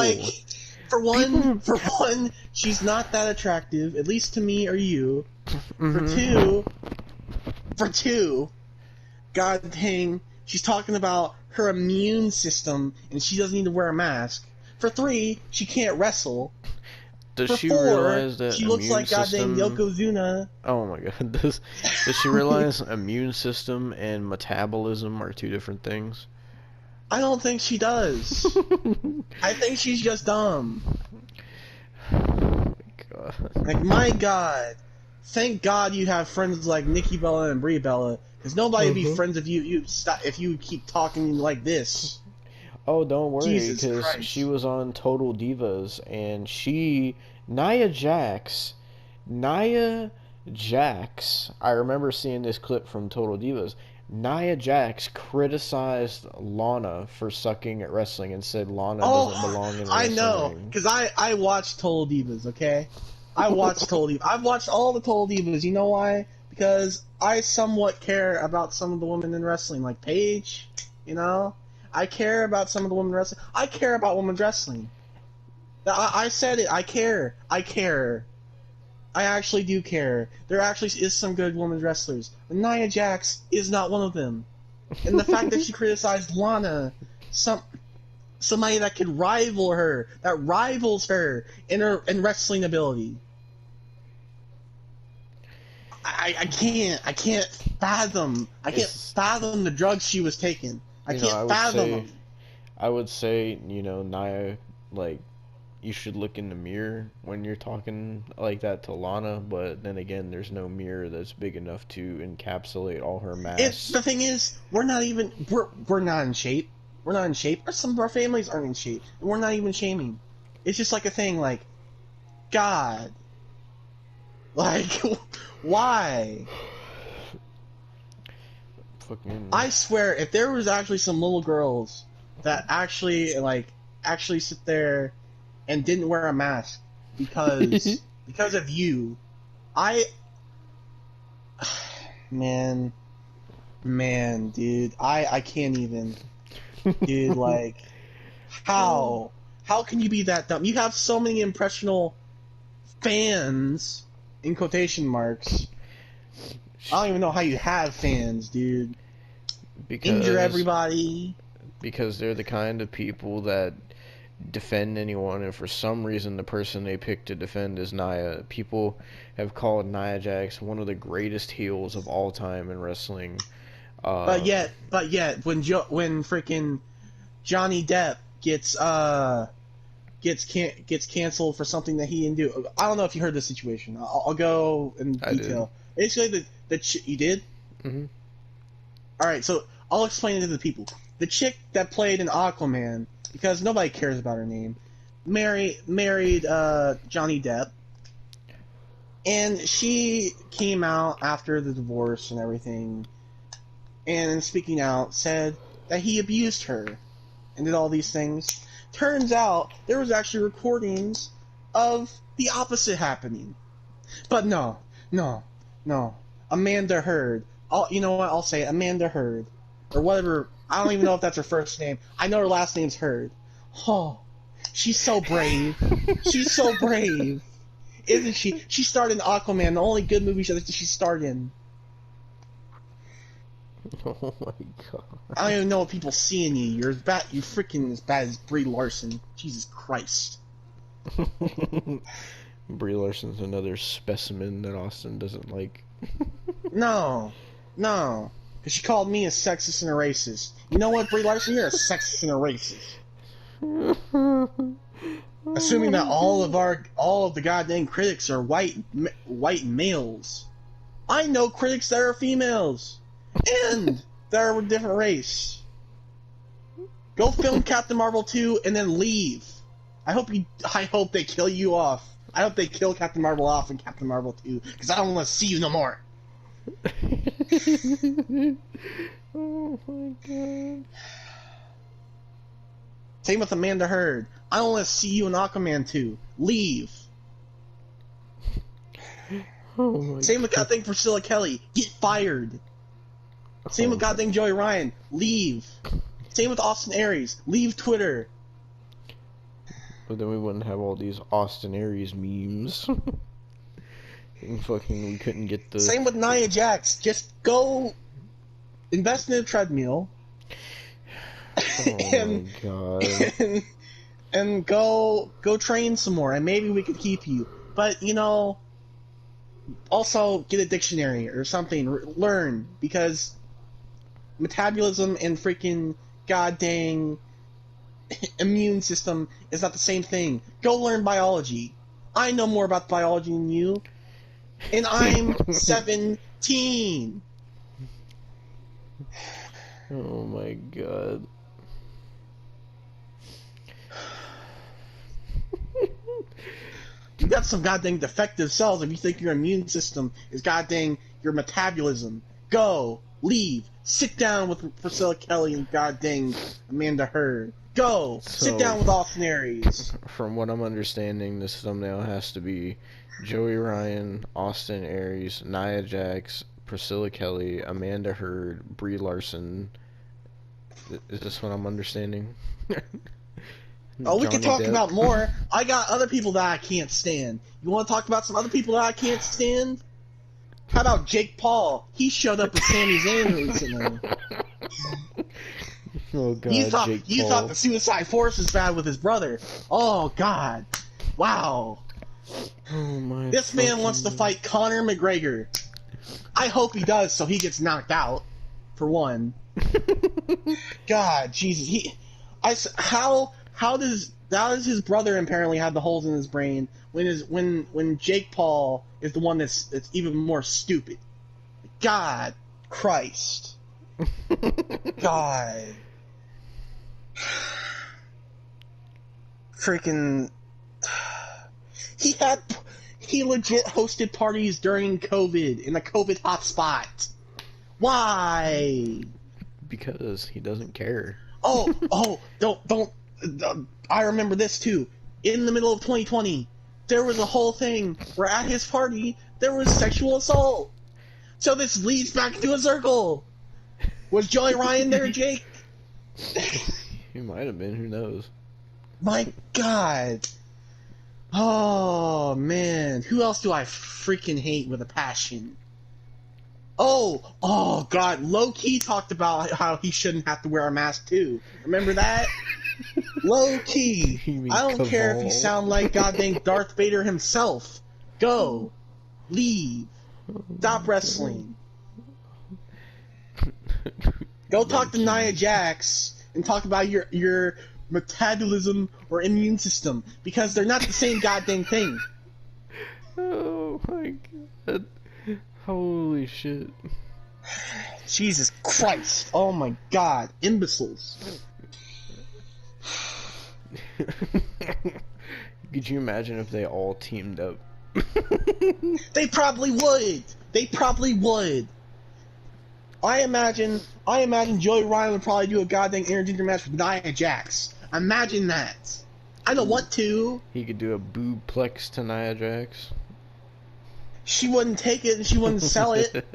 For one, she's not that attractive, at least to me or you. Mm-hmm. For two, god dang, she's talking about her immune system and she doesn't need to wear a mask. For three, she can't wrestle. Does she realize that she looks like goddamn Yokozuna? Oh my god, does she realize immune system and metabolism are two different things? I don't think she does. I think she's just dumb. Oh my god. My god. Thank God you have friends like Nikki Bella and Brie Bella, because nobody would be friends if you keep talking like this. Oh, don't worry, because she was on Total Divas, and Nia Jax, I remember seeing this clip from Total Divas. Nia Jax criticized Lana for sucking at wrestling and said Lana doesn't Oh, belong in a I wrestling know, ring. because I watched Total Divas, okay? I watched Total Divas. I've watched all the Total Divas. You know why? Because I somewhat care about some of the women in wrestling, like Paige, you know? I care about some of the women in wrestling. I care about women's wrestling. I said it. I care. I care. I actually do care. There actually is some good women's wrestlers. But Nia Jax is not one of them. And the fact that she criticized Lana, somebody that could rival her, that rivals her in wrestling ability. I can't fathom. I can't fathom the drugs she was taking. I can't fathom them. I would say, you know, Nia, like, you should look in the mirror when you're talking like that to Lana, but then again, there's no mirror that's big enough to encapsulate all her mass. The thing is, we're not in shape. We're not in shape. Or some of our families aren't in shape, and we're not even shaming. It's just like a thing, like, God, like, why? Fucking. I swear, if there was actually some little girls that actually sit there and didn't wear a mask because of you, man, dude, I can't even, dude, like, how can you be that dumb? You have so many impressionable fans, in quotation marks. I don't even know how you have fans, dude. Injure everybody. Because they're the kind of people that defend anyone, and for some reason the person they pick to defend is Nia. People have called Nia Jax one of the greatest heels of all time in wrestling. But yet, when freaking Johnny Depp gets canceled for something that he didn't do. I don't know if you heard this situation. I'll go in detail. Basically, you did. Mm-hmm. All right, so I'll explain it to the people. The chick that played in Aquaman, because nobody cares about her name, married Johnny Depp, and she came out after the divorce and everything, and speaking out said that he abused her and did all these things. Turns out there was actually recordings of the opposite happening. But no. Amanda Heard. You know what? I'll say it. Amanda Heard. Or whatever. I don't even know if that's her first name. I know her last name's Heard. Oh, she's so brave. She's so brave. Isn't she? She starred in Aquaman, the only good movie that she starred in. Oh my god. I don't even know what people see in you. You're freaking as bad as Brie Larson. Jesus Christ. Brie Larson's another specimen that Austin doesn't like. No. Because she called me a sexist and a racist. You know what, Brie Larson? You're a sexist and a racist. Assuming that all of the goddamn critics are white males. I know critics that are females. And that are a different race. Go film Captain Marvel 2 and then leave. I hope they kill you off. I hope they kill Captain Marvel off in Captain Marvel 2, because I don't want to see you no more. Oh my god. Same with Amanda Heard. I don't want to see you in Aquaman 2. Leave. Oh my Same with goddamn Priscilla Kelly. Get fired. Same with goddamn Joey Ryan. Leave. Same with Austin Aries. Leave Twitter. But then we wouldn't have all these Austin Aries memes. And fucking, we couldn't get the... Same with Nia Jax. Just go invest in a treadmill. Oh my god. And go train some more, and maybe we could keep you. But, you know, also get a dictionary or something. Learn, because metabolism and freaking goddamn immune system is not the same thing. Go learn biology. I know more about biology than you, and I'm 17. Oh my god. You got some goddamn defective cells if you think your immune system is goddamn your metabolism. Go. Leave. Sit down with Priscilla Kelly and goddamn Amanda Herd. Go. Sit So, down with Austin Aries. from what I'm understanding, this thumbnail has to be Joey Ryan, Austin Aries, Nia Jax, Priscilla Kelly, Amanda Herd, Brie Larson. Is this what I'm understanding? Oh, we can Johnny talk Depp. about more. I got other people that I can't stand. You want to talk about some other people that I can't stand? How about Jake Paul? He showed up with Sami Zayn recently. Oh God, You thought Jake you Paul. thought the Suicide Force was bad with his brother. Oh God, wow! Oh my. This man wants to fight Conor McGregor. I hope he does, so he gets knocked out. For one. God, Jesus, how does his brother apparently have the holes in his brain when Jake Paul is the one that's even more stupid? God, Christ, God, freaking, he legit hosted parties during COVID in a COVID hotspot. Why? Because he doesn't care. Don't. I remember this too. In the middle of 2020, there was a whole thing where at his party there was sexual assault. So this leads back to a circle. Was Joey Ryan there, Jake? He might have been. Who knows? My God. Oh man, who else do I freaking hate with a passion? Oh God, low key talked about how he shouldn't have to wear a mask too. Remember that? Low key. I don't care if you sound like goddamn Darth Vader himself. Go. Leave. Stop wrestling. Go talk to Nia Jax and talk about your metabolism or immune system, because they're not the same goddamn thing. Oh my God. Holy shit. Jesus Christ. Oh my God. Imbeciles. Could you imagine if they all teamed up? They probably would. They probably would. I imagine Joey Ryan would probably do a goddamn intergender match with Nia Jax. Imagine that. I don't want to. He could do a boobplex to Nia Jax. She wouldn't take it and she wouldn't sell it.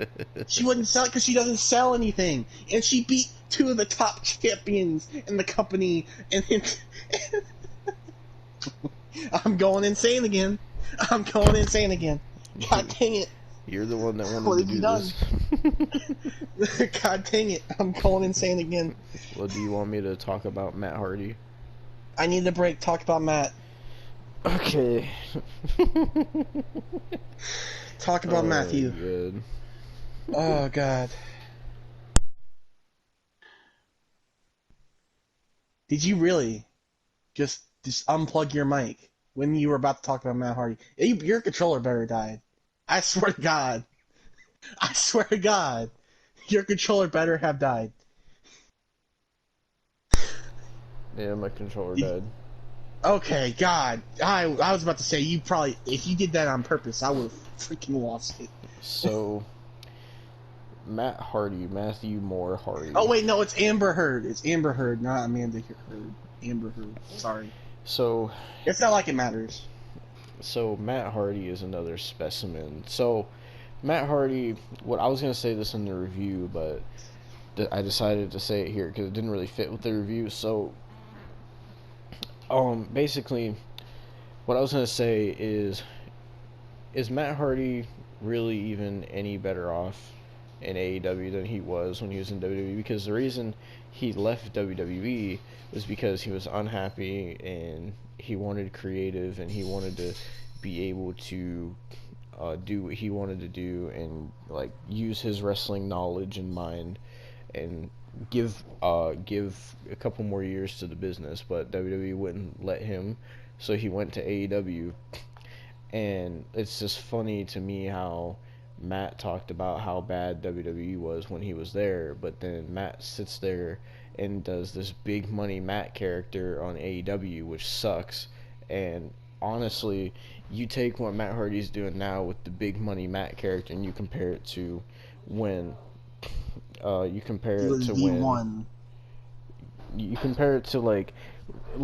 She wouldn't sell it because she doesn't sell anything. And she beat two of the top champions in the company. And I'm going insane again. I'm going insane again. God dang it. You're the one that wanted to do this. God dang it. I'm going insane again. Well, do you want me to talk about Matt Hardy? I need a break. Talk about Matt. Okay. Talk about Matthew. Good. Oh, God. Did you really just unplug your mic when you were about to talk about Matt Hardy? Your controller better died. I swear to God. I swear to God. Your controller better have died. Yeah, my controller died. Okay, God. I was about to say, you probably, if you did that on purpose, I would have freaking lost it. So, Matt Hardy, Matthew Moore Hardy. Oh, wait, no, it's Amber Heard. It's Amber Heard, not Amanda Heard. Amber Heard. Sorry. So, it's not like it matters. So, Matt Hardy is another specimen. So, Matt Hardy, I was going to say this in the review, but I decided to say it here because it didn't really fit with the review. So, basically, what I was going to say is Matt Hardy really even any better off in AEW than he was when he was in WWE? Because the reason he left WWE was because he was unhappy and he wanted creative and he wanted to be able to do what he wanted to do and like use his wrestling knowledge and mind and give a couple more years to the business, but WWE wouldn't let him, so he went to AEW. And it's just funny to me how Matt talked about how bad WWE was when he was there, but then Matt sits there and does this big money Matt character on AEW, which sucks. And honestly, you take what Matt Hardy's doing now with the big money Matt character and you compare it to when You compare He it was to the when one. you compare it to like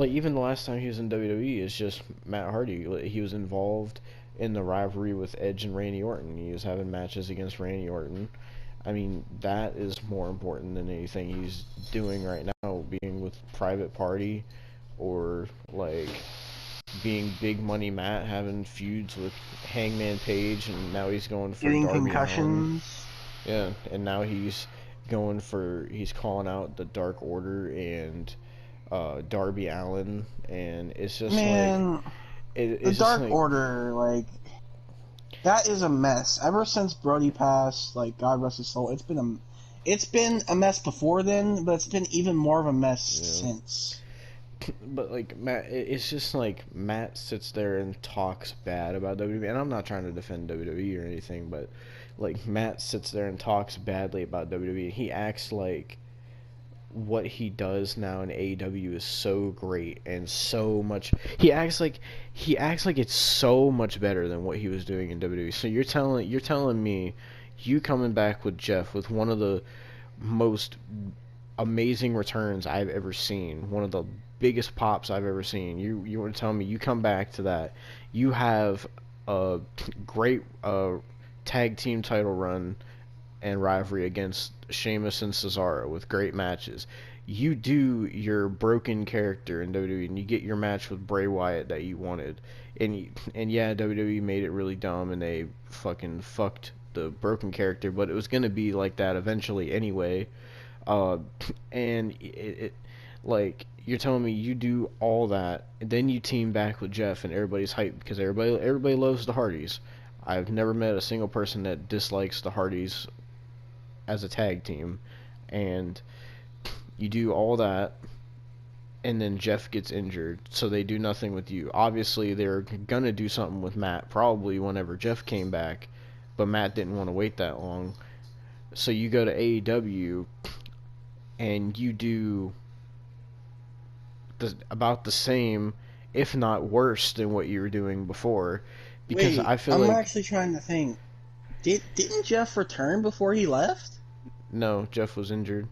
even the last time he was in WWE is just Matt Hardy. He was involved in the rivalry with Edge and Randy Orton. He was having matches against Randy Orton. I mean, that is more important than anything he's doing right now, being with Private Party or like being Big Money Matt, having feuds with Hangman Page, and now he's going for Getting Darby Allin. concussions. Yeah, and now he's calling out the Dark Order and Darby Allin, and it's just like Man, the it's just Dark like Order, like, that is a mess. Ever since Brody passed, like, God rest his soul, it's been a mess before then, but it's been even more of a mess yeah. since. But like Matt, it's just like Matt sits there and talks bad about WWE, and I'm not trying to defend WWE or anything, but like Matt sits there and talks badly about WWE. He acts like what he does now in AEW is so great and so much. He acts like it's so much better than what he was doing in WWE. So you're telling me you coming back with Jeff with one of the most amazing returns I've ever seen, one of the biggest pops I've ever seen. You want to tell me you come back to that? You have a great tag team title run and rivalry against Sheamus and Cesaro with great matches. You do your broken character in WWE, and you get your match with Bray Wyatt that you wanted. And yeah, WWE made it really dumb, and they fucking fucked the broken character, but it was gonna be like that eventually anyway. Uh, and like you're telling me you do all that, and then you team back with Jeff, and everybody's hyped because everybody loves the Hardys. I've never met a single person that dislikes the Hardys as a tag team, and you do all that, and then Jeff gets injured, so they do nothing with you. Obviously, they're gonna do something with Matt probably whenever Jeff came back, but Matt didn't want to wait that long. So you go to AEW and you do about the same, if not worse, than what you were doing before, because Wait, I feel I'm like actually trying to think. Didn't Jeff return before he left? no, Jeff was injured.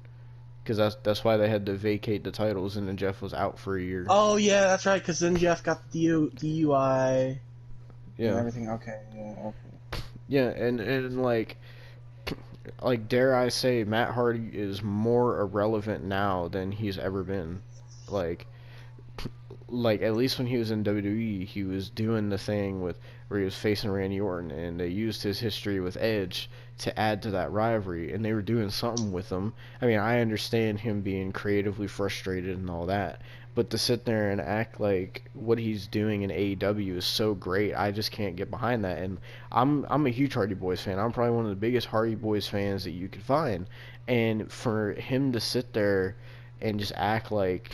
Because that's why they had to vacate the titles, and then Jeff was out for a year. Oh yeah, that's right. Because then Jeff got the DUI and Yeah, everything. Okay, yeah, okay. yeah, and like dare I say, Matt Hardy is more irrelevant now than he's ever been. Like like at least when he was in WWE, he was doing the thing with where he was facing Randy Orton, and they used his history with Edge to add to that rivalry, and they were doing something with him. I mean, I understand him being creatively frustrated and all that, but to sit there and act like what he's doing in AEW is so great, I just can't get behind that. And I'm a huge Hardy Boys fan. I'm probably one of the biggest Hardy Boys fans that you could find, and for him to sit there and just act like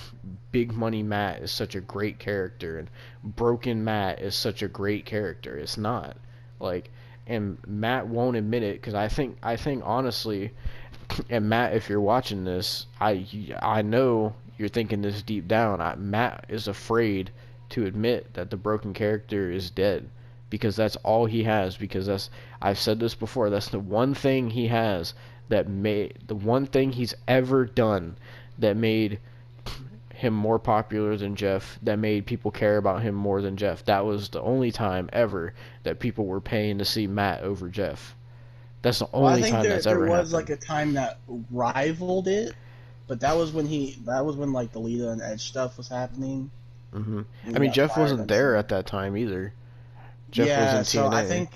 Big Money Matt is such a great character and Broken Matt is such a great character. It's not. Like, and Matt won't admit it because I think honestly, and Matt, if you're watching this, I know you're thinking this deep down. Matt is afraid to admit that the broken character is dead because that's all he has. Because I've said this before. That's the one thing he has the one thing he's ever done that made him more popular than Jeff, that made people care about him more than Jeff. That was the only time ever that people were paying to see Matt over Jeff. That's the Well, I only think time that's there ever was happened. like a time that rivaled it, but that was when like the Lita and Edge stuff was happening, and I he mean, got Jeff fired wasn't and there stuff. at that time either. Jeff was Yeah, in so I TNA. think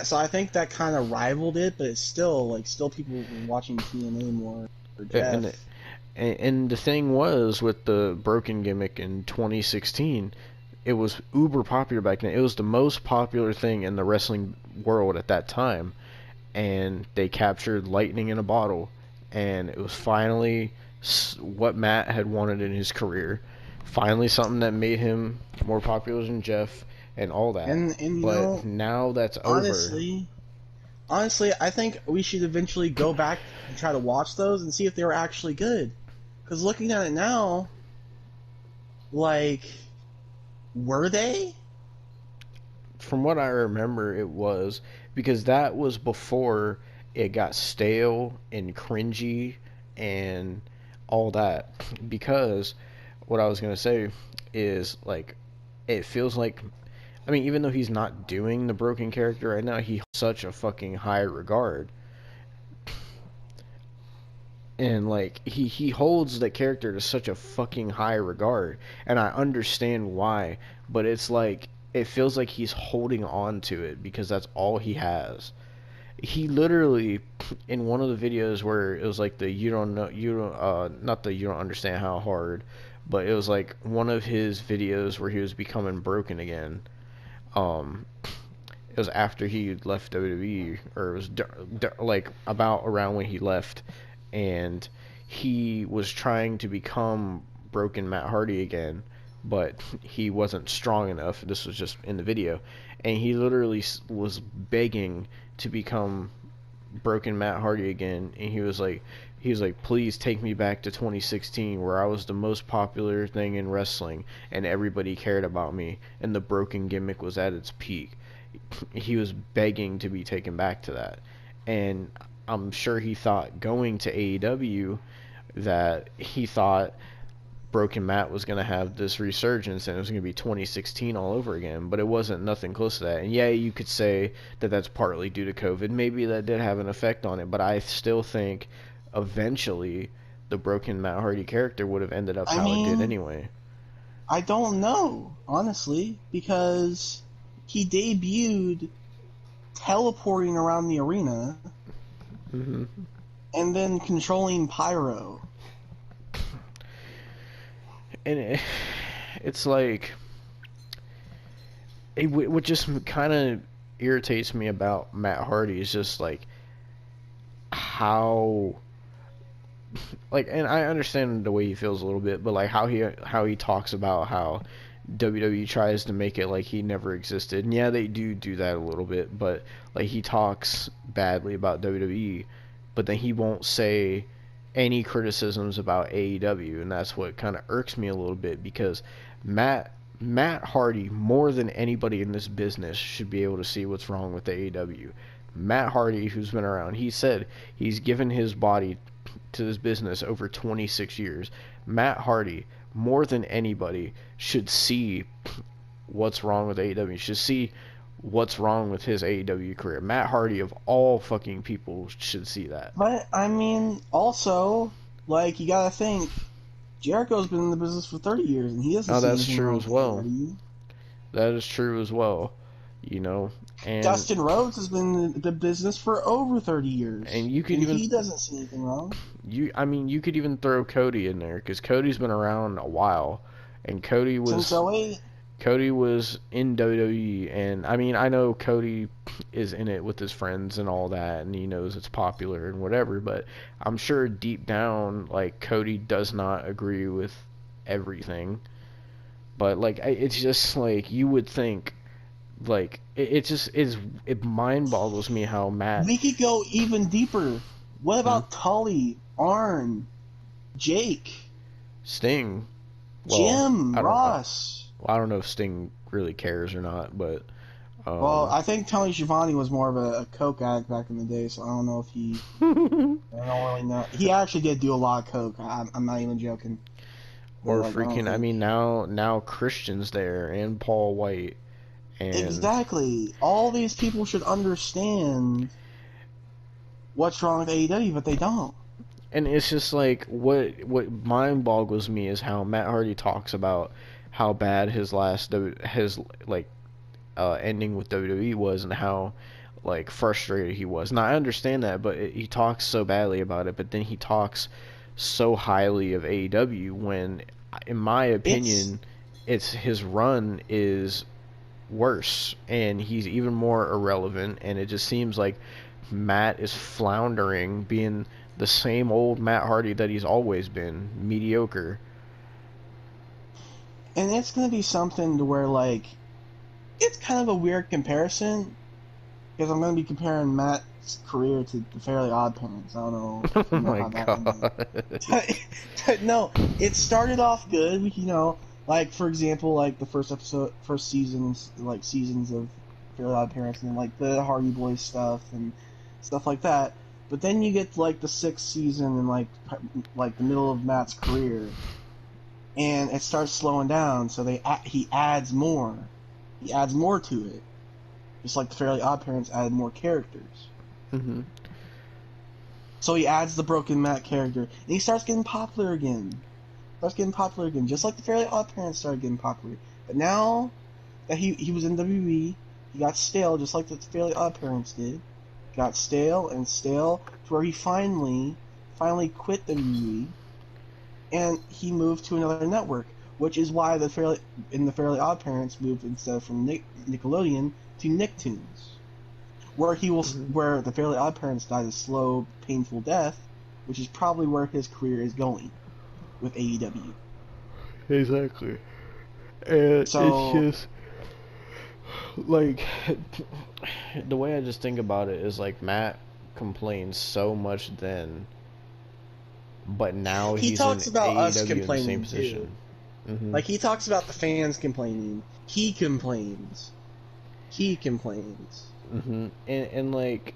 so I think that kind of rivaled it, but it's still people were watching TNA more for And Jeff. and the thing was with the broken gimmick in 2016, it was uber popular back then. It was the most popular thing in the wrestling world at that time, and they captured lightning in a bottle, and it was finally what Matt had wanted in his career. Finally, something that made him more popular than Jeff and all that. And you But know, now that's over. honestly, honestly, I think we should eventually go back and try to watch those and see if they were actually good. Because looking at it now, like, were they? From what I remember, it was because that was before it got stale and cringy and all that. Because what I was gonna say is like it feels like, I mean, even though he's not doing the broken character right now, he holds such a fucking high regard. And like he holds the character to such a fucking high regard, and I understand why, but it's like it feels like he's holding on to it because that's all he has. He literally, in one of the videos where it was like the you don't know, you don't not the you don't understand how hard, but it was like one of his videos where he was becoming broken again. It was after he left WWE, or it was like about around when he left, and he was trying to become broken Matt Hardy again, but he wasn't strong enough. This was just in the video, and he literally was begging to become broken Matt Hardy again, and he was like, please take me back to 2016 where I was the most popular thing in wrestling and everybody cared about me and the broken gimmick was at its peak. He was begging to be taken back to that. And I'm sure he thought going to AEW that he thought Broken Matt was going to have this resurgence and it was going to be 2016 all over again, but it wasn't nothing close to that. And yeah, you could say that that's partly due to COVID. Maybe that did have an effect on it, but I still think eventually the Broken Matt Hardy character would have ended up how it did anyway. I don't know, honestly, because he debuted teleporting around the arena and then controlling Pyro. And it's like, what just kind of irritates me about Matt Hardy is just like how, like, and I understand the way he feels a little bit, but like how he talks about how WWE tries to make it like he never existed. And yeah, they do that a little bit, but like he talks badly about WWE, but then he won't say any criticisms about AEW, and that's what kind of irks me a little bit because Matt Hardy, more than anybody in this business, should be able to see what's wrong with AEW. Matt Hardy, who's been around, he said he's given his body to this business over 26 years. Matt Hardy, more than anybody, should see what's wrong with AEW. Should see what's wrong with his AEW career. Matt Hardy, of all fucking people, should see that. But, I mean, also, like, you gotta think, Jericho's been in the business for 30 years, and he doesn't see that's anything true wrong as with well. AEW. That is true as well. You know, and Dustin Rhodes has been in the business for over 30 years, and you could he doesn't see anything wrong. You could even throw Cody in there because Cody's been around a while, and Cody was Since 08. Cody was in WWE, and I mean, I know Cody is in it with his friends and all that, and he knows it's popular and whatever, but I'm sure deep down, like, Cody does not agree with everything. But, like, it's just, like, you would think, like, it mind boggles me how Matt... We could go even deeper. What about Tully, Arn, Jake, Sting? Well, Jim, Ross? I don't know if Sting really cares or not, but... well, I think Tony Schiavone was more of a coke addict back in the day, so I don't know if he... I don't really know. He actually did do a lot of coke. I'm not even joking. Or like, freaking, I mean, now Christian's there, and Paul White, and... Exactly. All these people should understand what's wrong with AEW, but they don't. And it's just like, what mind boggles me is how Matt Hardy talks about how bad his ending with WWE was and how like frustrated he was. Now I understand that, but he talks so badly about it, but then he talks so highly of AEW when, in my opinion, it's his run is worse and he's even more irrelevant, and it just seems like Matt is floundering, being the same old Matt Hardy that he's always been, mediocre. And it's going to be something to where, like, it's kind of a weird comparison, because I'm going to be comparing Matt's career to the Fairly Odd Parents. I don't know if you know how that went. No, it started off good, you know, like, for example, like, the first seasons of Fairly Odd Parents, and, like, the Hardy Boys stuff, and stuff like that. But then you get to, like, the 6th season and like the middle of Matt's career, and it starts slowing down. So he adds more. He adds more to it, just like the Fairly Odd Parents added more characters. Mm-hmm. So he adds the Broken Matt character, and he starts getting popular again. Just like the Fairly Odd Parents started getting popular. But now that he was in WWE, he got stale, just like the Fairly Odd Parents did. Got stale and stale to where he finally quit WWE, and he moved to another network, which is why the Fairly Odd Parents moved instead from Nickelodeon to Nicktoons, where where the Fairly Odd Parents died a slow, painful death, which is probably where his career is going with AEW. Exactly. And so, it's just like the way I just think about it is like Matt complains so much then, but now he he's talks in about us AEW in the same complaining position. too. Mm-hmm. Like, he talks about the fans complaining. He complains. Mm-hmm. And like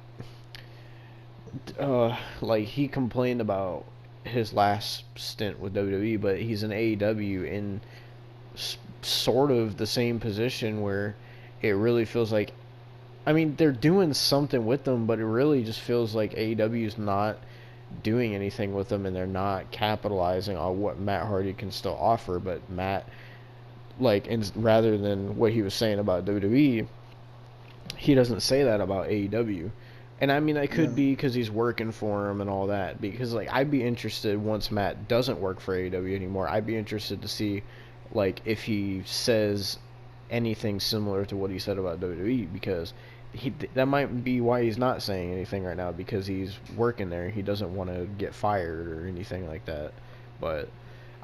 he complained about his last stint with WWE, but he's in AEW in sort of the same position where it really feels like, I mean, they're doing something with them, but it really just feels like AEW's not doing anything with them, and they're not capitalizing on what Matt Hardy can still offer. But Matt, like, and rather than what he was saying about WWE, he doesn't say that about AEW. And I mean, that could be because he's working for him and all that. Because, like, I'd be interested once Matt doesn't work for AEW anymore. I'd be interested to see, like, if he says anything similar to what he said about WWE. Because that might be why he's not saying anything right now. Because he's working there. He doesn't want to get fired or anything like that. But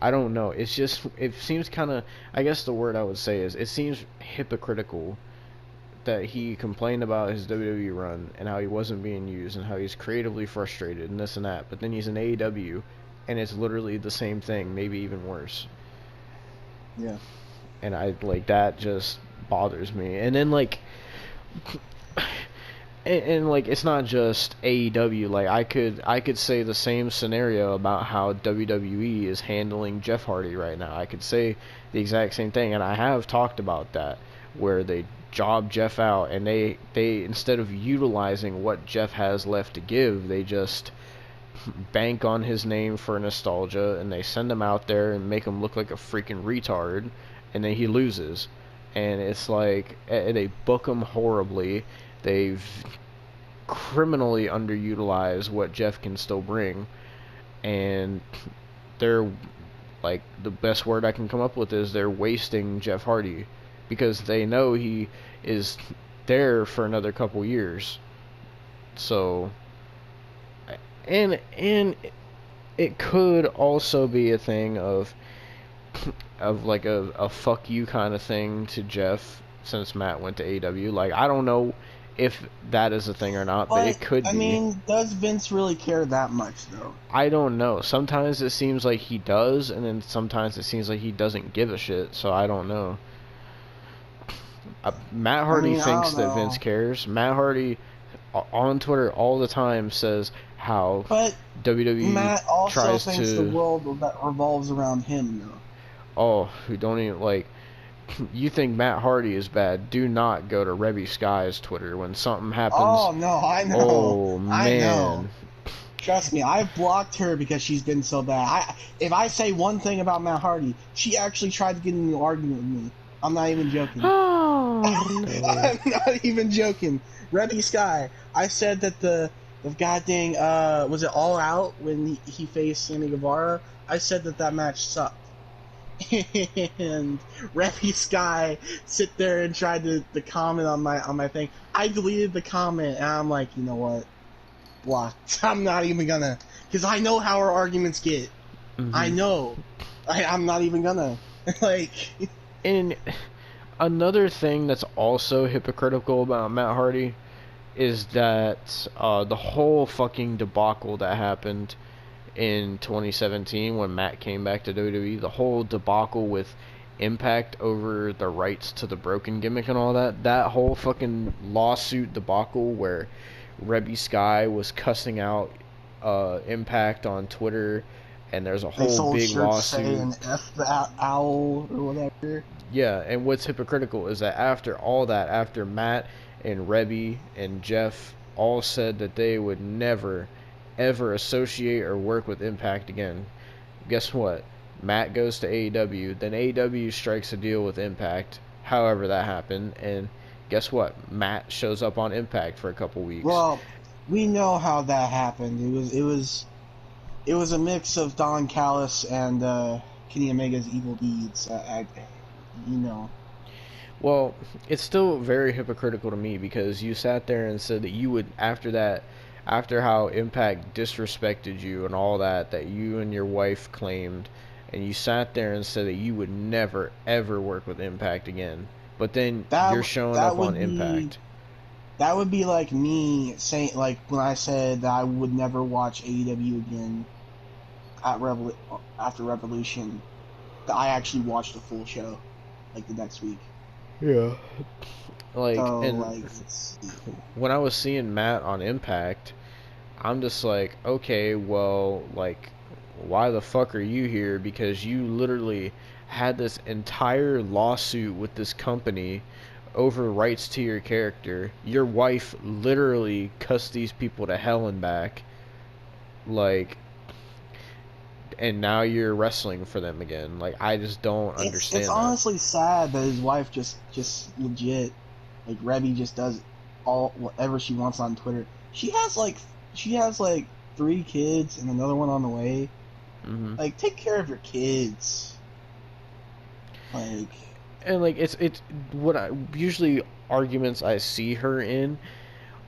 I don't know. It's just, it seems kind of, I guess the word I would say is, it seems hypocritical that he complained about his WWE run and how he wasn't being used and how he's creatively frustrated and this and that, but then he's in AEW and it's literally the same thing, maybe even worse. Yeah. And I, like, that just bothers me. And then, like, and like, it's not just AEW. Like, I could say the same scenario about how WWE is handling Jeff Hardy right now. I could say the exact same thing, and I have talked about that, where they job Jeff out, and they instead of utilizing what Jeff has left to give, they just bank on his name for nostalgia, and they send him out there and make him look like a freaking retard, and then he loses. And it's like, they book him horribly. They've criminally underutilized what Jeff can still bring, and they're, like, the best word I can come up with is they're wasting Jeff Hardy, because they know he is there for another couple years. So, and it could also be a thing of like a fuck you kind of thing to Jeff since Matt went to AEW. Like, I don't know if that is a thing or not, but it could be. I mean, does Vince really care that much, though? I don't know. Sometimes it seems like he does, and then sometimes it seems like he doesn't give a shit, so I don't know. Matt Hardy thinks that Vince cares. Matt Hardy on Twitter all the time says how WWE Matt also tries thinks the world that revolves around him, though. Oh, who don't even, like, you think Matt Hardy is bad, do not go to Rebby Sky's Twitter when something happens. Oh, no, I know. Oh, man. I know. Trust me, I've blocked her because she's been so bad. If I say one thing about Matt Hardy, she actually tried to get in an argument with me. I'm not even joking. Oh, no. I'm not even joking. Rebby Sky, I said that the goddamn, was it All Out when he faced Sammy Guevara? I said that match sucked. And Rebby Sky sit there and tried to comment on my thing. I deleted the comment, and I'm like, you know what? Blocked. I'm not even gonna, because I know how our arguments get. Mm-hmm. I know. I'm not even gonna. Like. And another thing that's also hypocritical about Matt Hardy is that the whole fucking debacle that happened in 2017 when Matt came back to WWE, the whole debacle with Impact over the rights to the broken gimmick and all that whole fucking lawsuit debacle where Rebby Sky was cussing out Impact on Twitter, and there's a They whole sold big shirts lawsuit. saying "F the owl" or whatever. Yeah, and what's hypocritical is that after all that, after Matt and Rebby and Jeff all said that they would never, ever associate or work with Impact again, guess what? Matt goes to AEW, then AEW strikes a deal with Impact, however that happened, and guess what? Matt shows up on Impact for a couple weeks. Well, we know how that happened. It was a mix of Don Callis and Kenny Omega's evil deeds. You know. Well, it's still very hypocritical to me because you sat there and said that you would, after that, after how Impact disrespected you and all that, that you and your wife claimed, and you sat there and said that you would never, ever work with Impact again. But then you're showing That up on would be Impact. that would be like me saying, like, when I said that I would never watch AEW again after Revolution. That I actually watched the full show, like, the next week. Yeah. Like, So, and like, when I was seeing Matt on Impact, I'm just like, okay, well, like, why the fuck are you here? Because you literally had this entire lawsuit with this company over rights to your character. Your wife literally cussed these people to hell and back. Like, and now you're wrestling for them again. Like, I just don't it's understand that. honestly sad that his wife just legit, like, Rebby just does all whatever she wants on Twitter. She has like 3 kids and another one on the way. Mm-hmm. Like, take care of your kids. Like, And like it's what I usually arguments I see her in,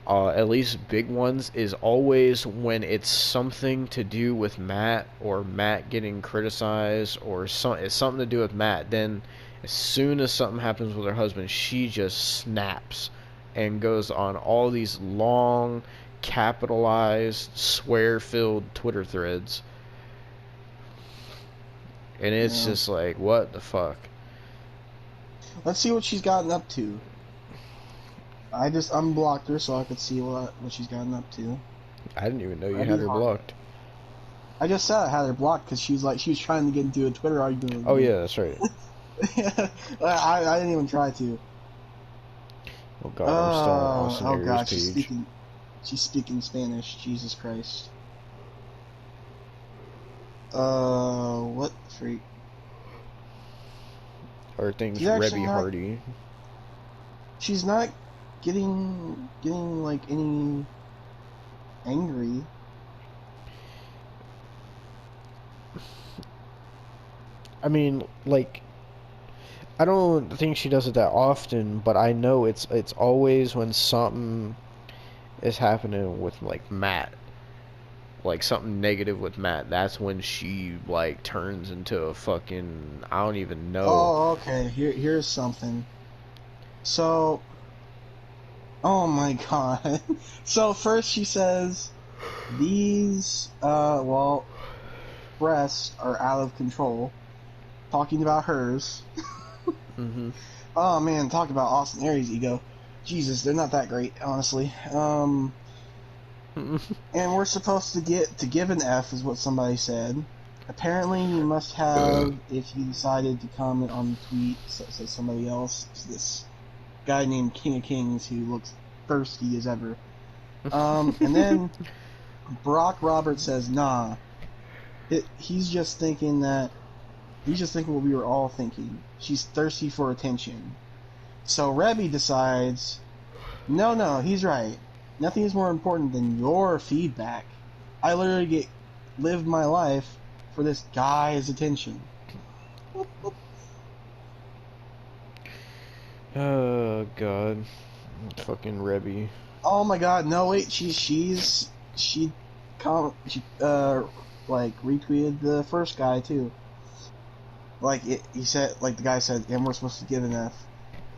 at least big ones, is always when it's something to do with Matt or Matt getting criticized or it's something to do with Matt. Then as soon as something happens with her husband, she just snaps and goes on all these long, capitalized, swear-filled Twitter threads, and it's yeah. just like, what the fuck? Let's see what she's gotten up to. I just unblocked her so I could see what she's gotten up to. I didn't even know you had Rebby her Hart. blocked. I just said I had her blocked because she was trying to get into a Twitter argument with Oh me. yeah, that's right. I didn't even try to. Oh god, I'm still on Austin Oh Aries god, page. she's speaking Spanish. Jesus Christ. What the freak? Or things She's actually Rebby not. Hardy. She's not getting like any angry. I mean, like, I don't think she does it that often, but I know it's always when something is happening with like Matt, like something negative with Matt. That's when she like turns into a fucking, I don't even know. Oh, okay. Here's something. So, oh my god. So first she says these well, breasts are out of control. Talking about hers. Mhm. Oh man, talk about Austin Aries ego. Jesus, they're not that great, honestly. And we're supposed to give an F, is what somebody said. Apparently, you must have if you decided to comment on the tweet, says somebody else. It's this guy named King of Kings who looks thirsty as ever. And then Brock Roberts says, "Nah, he's just thinking what we were all thinking. She's thirsty for attention." So Rebby decides, no, he's right. Nothing is more important than your feedback. I literally live my life for this guy's attention. Oh god, fucking Rebby. Oh my god, no wait, like retweeted the first guy too. Like he said, like the guy said, and we're supposed to give an F.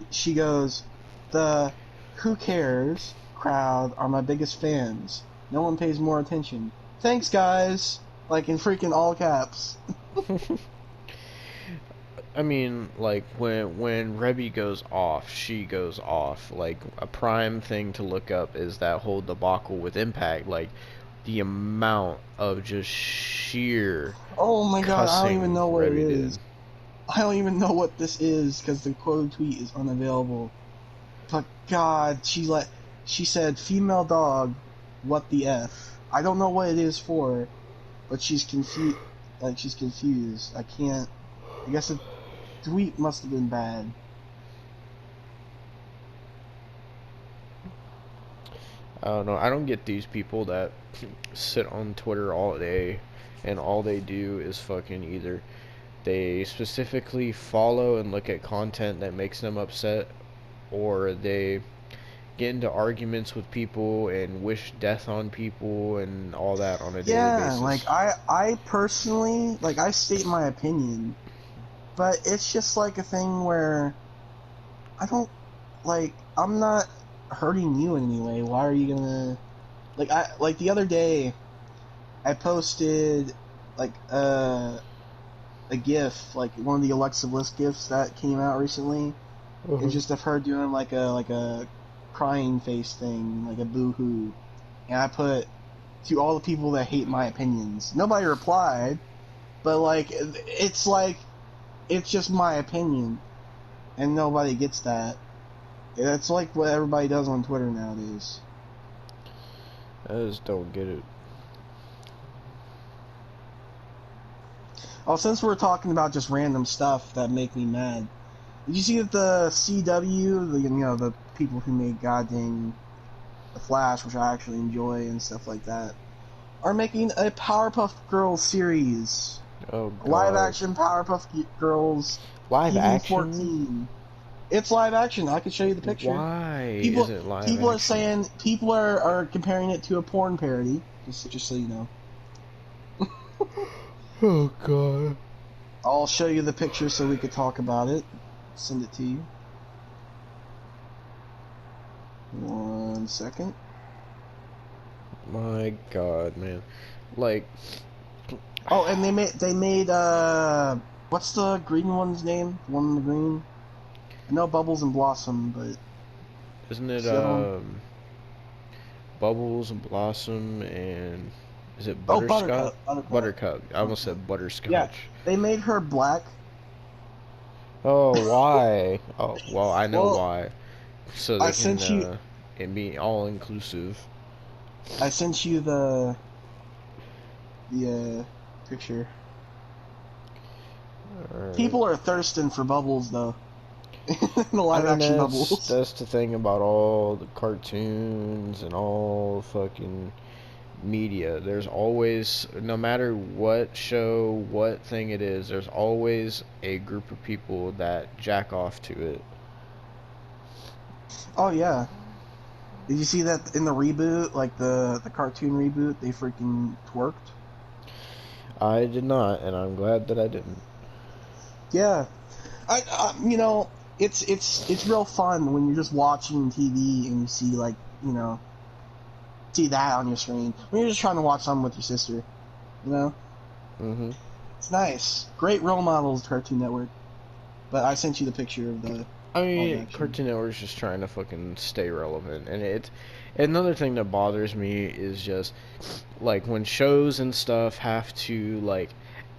She goes, the who cares crowd are my biggest fans. No one pays more attention. Thanks, guys. Like in freaking all caps. I mean, like when Rebby goes off, she goes off. Like a prime thing to look up is that whole debacle with Impact. Like the amount of just sheer Oh my god, I don't even cussing know what it Rebby did. is. I don't even know what this is because the quote tweet is unavailable. But God, she said, "Female dog, what the f?" I don't know what it is for, but she's confused. Like she's confused. I can't. I guess the tweet must have been bad. I don't know. I don't get these people that sit on Twitter all day and all they do is fucking either they specifically follow and look at content that makes them upset, or they get into arguments with people and wish death on people and all that on a daily Yeah, like basis. I personally, like I state my opinion, but it's just like a thing where I don't like. I'm not hurting you in any way. Why are you gonna like the other day? I posted like a GIF, like one of the Alexa Bliss GIFs that came out recently. It's Uh-huh. just of her doing like a crying face thing, like a boo-hoo. And I put to all the people that hate my opinions. Nobody replied, but like it's just my opinion, and nobody gets that. It's like what everybody does on Twitter nowadays. I just don't get it. Oh, since we're talking about just random stuff that make me mad, did you see that the CW, the people who made goddamn The Flash, which I actually enjoy and stuff like that, are making a Powerpuff Girls series, Oh live god. action Powerpuff Girls, Live PG action? 14. It's live action. I can show you the picture. Why is People it live people are action? saying people are comparing it to a porn parody. Just so you know. Oh god. I'll show you the picture so we could talk about it. Send it to you. 1 second. My god, man. Like, Oh, and they made what's the green one's name? The one in the green. I know Bubbles and Blossom, but isn't it what's the other one? Bubbles and Blossom and is it Oh, Butterscotch? Buttercup. Buttercup. Buttercup. I almost Buttercup. said Yeah, butterscotch. they made her black. Oh, why? Oh, well, I know Well, why. So I they can sent you. it be all inclusive. I sent you the picture. Alright. People are thirsting for Bubbles though. The I live mean action that's Bubbles. that's the thing about all the cartoons and all fucking media. There's always, no matter what show, what thing it is, there's always a group of people that jack off to it. Oh yeah. Did you see that in the reboot, like the cartoon reboot? They freaking twerked. I did not, and I'm glad that I didn't. Yeah, it's real fun when you're just watching TV and you see see that on your screen when you're just trying to watch something with your sister. You know, Hmm. it's nice. Great role models, Cartoon Network. But I sent you the picture of the I live mean, action. Cartoon Network's just trying to fucking stay relevant, and another thing that bothers me is just like when shows and stuff have to like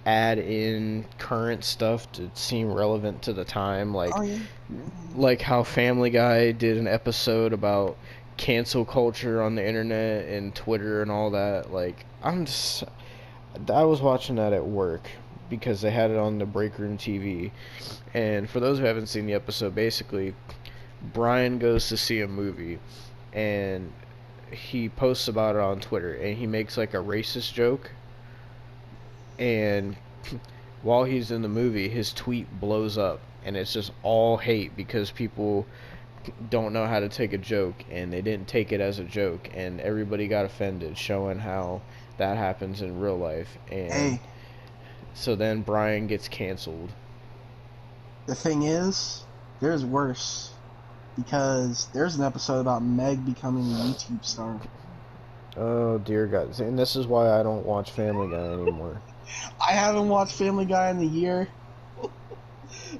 add in current stuff to seem relevant to the time, Oh yeah. Mhm. like how Family Guy did an episode about cancel culture on the internet and Twitter and all that. Like, I was watching that at work because they had it on the break room TV. And for those who haven't seen the episode, basically Brian goes to see a movie and he posts about it on Twitter and he makes like a racist joke, and while he's in the movie his tweet blows up and it's just all hate because people don't know how to take a joke and they didn't take it as a joke and everybody got offended, showing how that happens in real life. And Hey, so then Brian gets canceled. the thing is, there's worse because there's an episode about Meg becoming a YouTube star. Oh dear God! And this is why I don't watch Family Guy anymore. I haven't watched Family Guy in a year.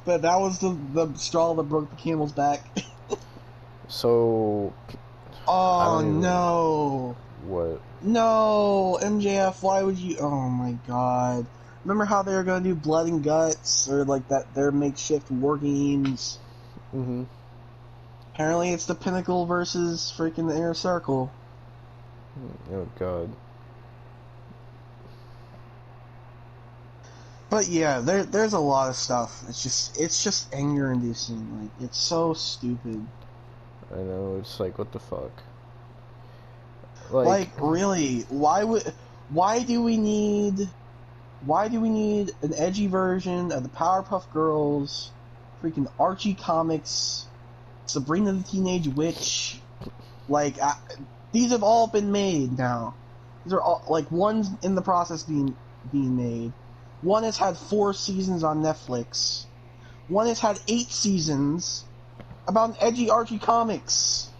But that was the straw that broke the camel's back. So I Oh don't even no. what. No, MJF, why would you? Oh my god. Remember how they were gonna do Blood and Guts or like that? Their makeshift war games. Mhm. Apparently, it's the Pinnacle versus freaking the Inner Circle. Oh God. But yeah, there's a lot of stuff. It's just anger inducing. Like it's so stupid. I know, it's like, what the fuck? Like, Like really, why do we need why do we need an edgy version of the Powerpuff Girls, freaking Archie comics, Sabrina the Teenage Witch? Like these have all been made now. These are all like one's in the process being made. One has had 4 seasons on Netflix. One has had 8 seasons about an edgy Archie comics.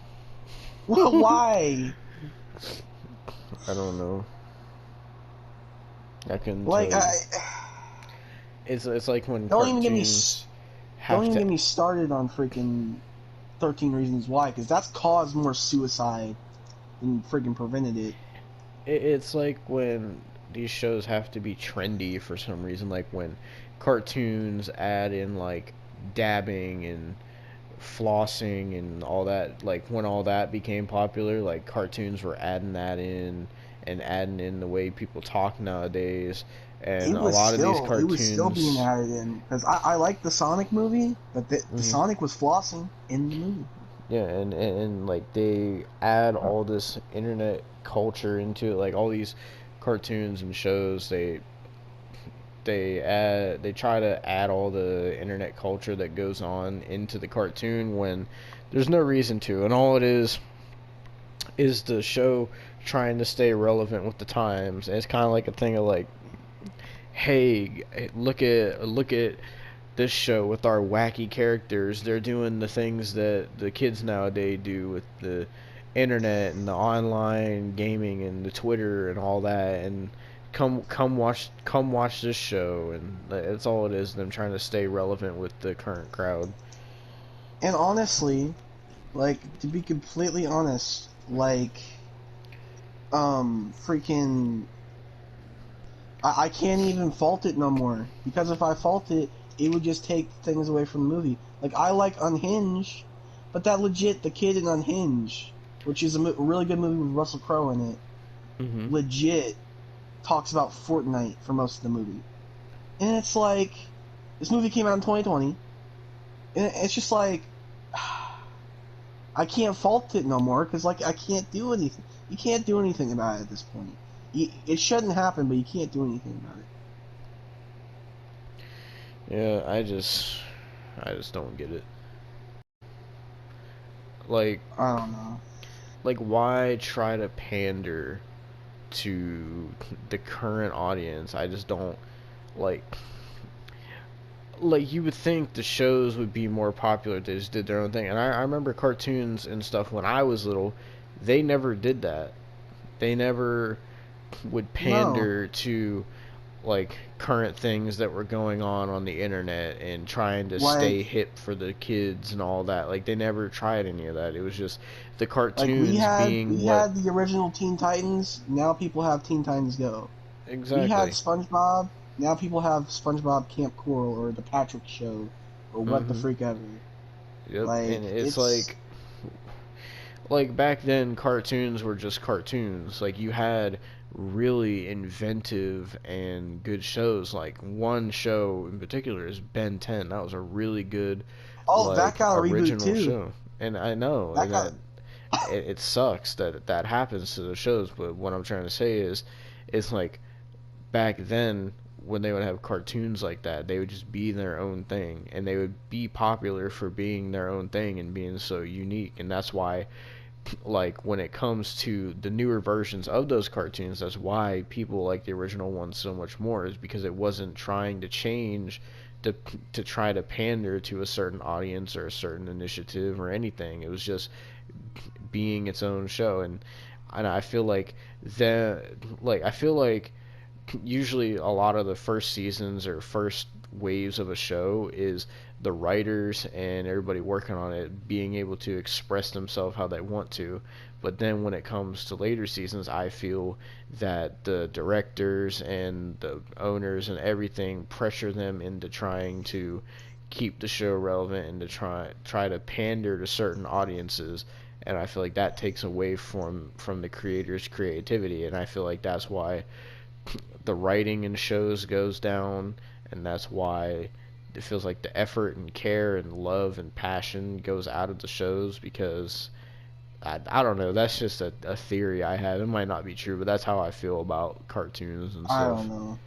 Why? I don't know. I couldn't Like tell you. I It's like when don't even get me cartoons don't have even to. get me started on freaking 13 Reasons Why, because that's caused more suicide than freaking prevented it. It's like when these shows have to be trendy for some reason. Like when cartoons add in like dabbing and flossing and all that. Like when all that became popular, like cartoons were adding that in and adding in the way people talk nowadays. And a lot of these It was still being cartoons. added in because I like the Sonic movie, but the Mhm. Sonic was flossing in the movie. Yeah, and like they add all this internet culture into it, like all these cartoons and shows. They try to add all the internet culture that goes on into the cartoon when there's no reason to, and all it is the show trying to stay relevant with the times. And it's kind of like a thing of like, hey, look at this show with our wacky characters. They're doing the things that the kids nowadays do with the internet and the online gaming and the Twitter and all that. And come watch this show. And that's all it is. Them trying to stay relevant with the current crowd. And honestly, like to be completely honest, like freaking I can't even fault it no more because if I fault it, it would just take things away from the movie. Like I like Unhinged, but that legit the kid in Unhinged, which is a really good movie with Russell Crowe in it, Mhm. legit talks about Fortnite for most of the movie. And it's like this movie came out in 2020, and it's just like I can't fault it no more because like I can't do anything. You can't do anything about it at this point. It shouldn't happen, but you can't do anything about it. Yeah, I just don't get it. Like I don't know. like why try to pander to the current audience? I just don't like you would think the shows would be more popular if they just did their own thing. And I remember cartoons and stuff when I was little, they never did that. They never would No, pander to like current things that were going on the internet and trying to like stay hip for the kids and all that. Like they never tried any of that. It was just the like we cartoons had being we what. had the original Teen Titans. Now people have Teen Titans Go. We had Exactly. SpongeBob. Now people have SpongeBob Camp Coral or the Patrick Show or what the Mhm. freak ever. Yep. Like And it's it's like back then cartoons were just cartoons. Like you had really inventive and good shows. Like one show in particular is Ben 10. That was a really good oh that like got a reboot original too. show. And I know That and got that it sucks that that happens to the shows, but what I'm trying to say is it's like back then when they would have cartoons like that, they would just be their own thing and they would be popular for being their own thing and being so unique. And that's why like when it comes to the newer versions of those cartoons, that's why people like the original ones so much more, is because it wasn't trying to change to try to pander to a certain audience or a certain initiative or anything. It was just being its own show. And I feel like I feel like usually a lot of the first seasons or first waves of a show is the writers and everybody working on it being able to express themselves how they want to. But then when it comes to later seasons, I feel that the directors and the owners and everything pressure them into trying to keep the show relevant and to try to pander to certain audiences, and I feel like that takes away from the creator's creativity, and I feel like that's why the writing in shows goes down, and that's why it feels like the effort and care and love and passion goes out of the shows because I don't know. That's just a theory I have. It might not be true, but that's how I feel about cartoons and I stuff. don't know.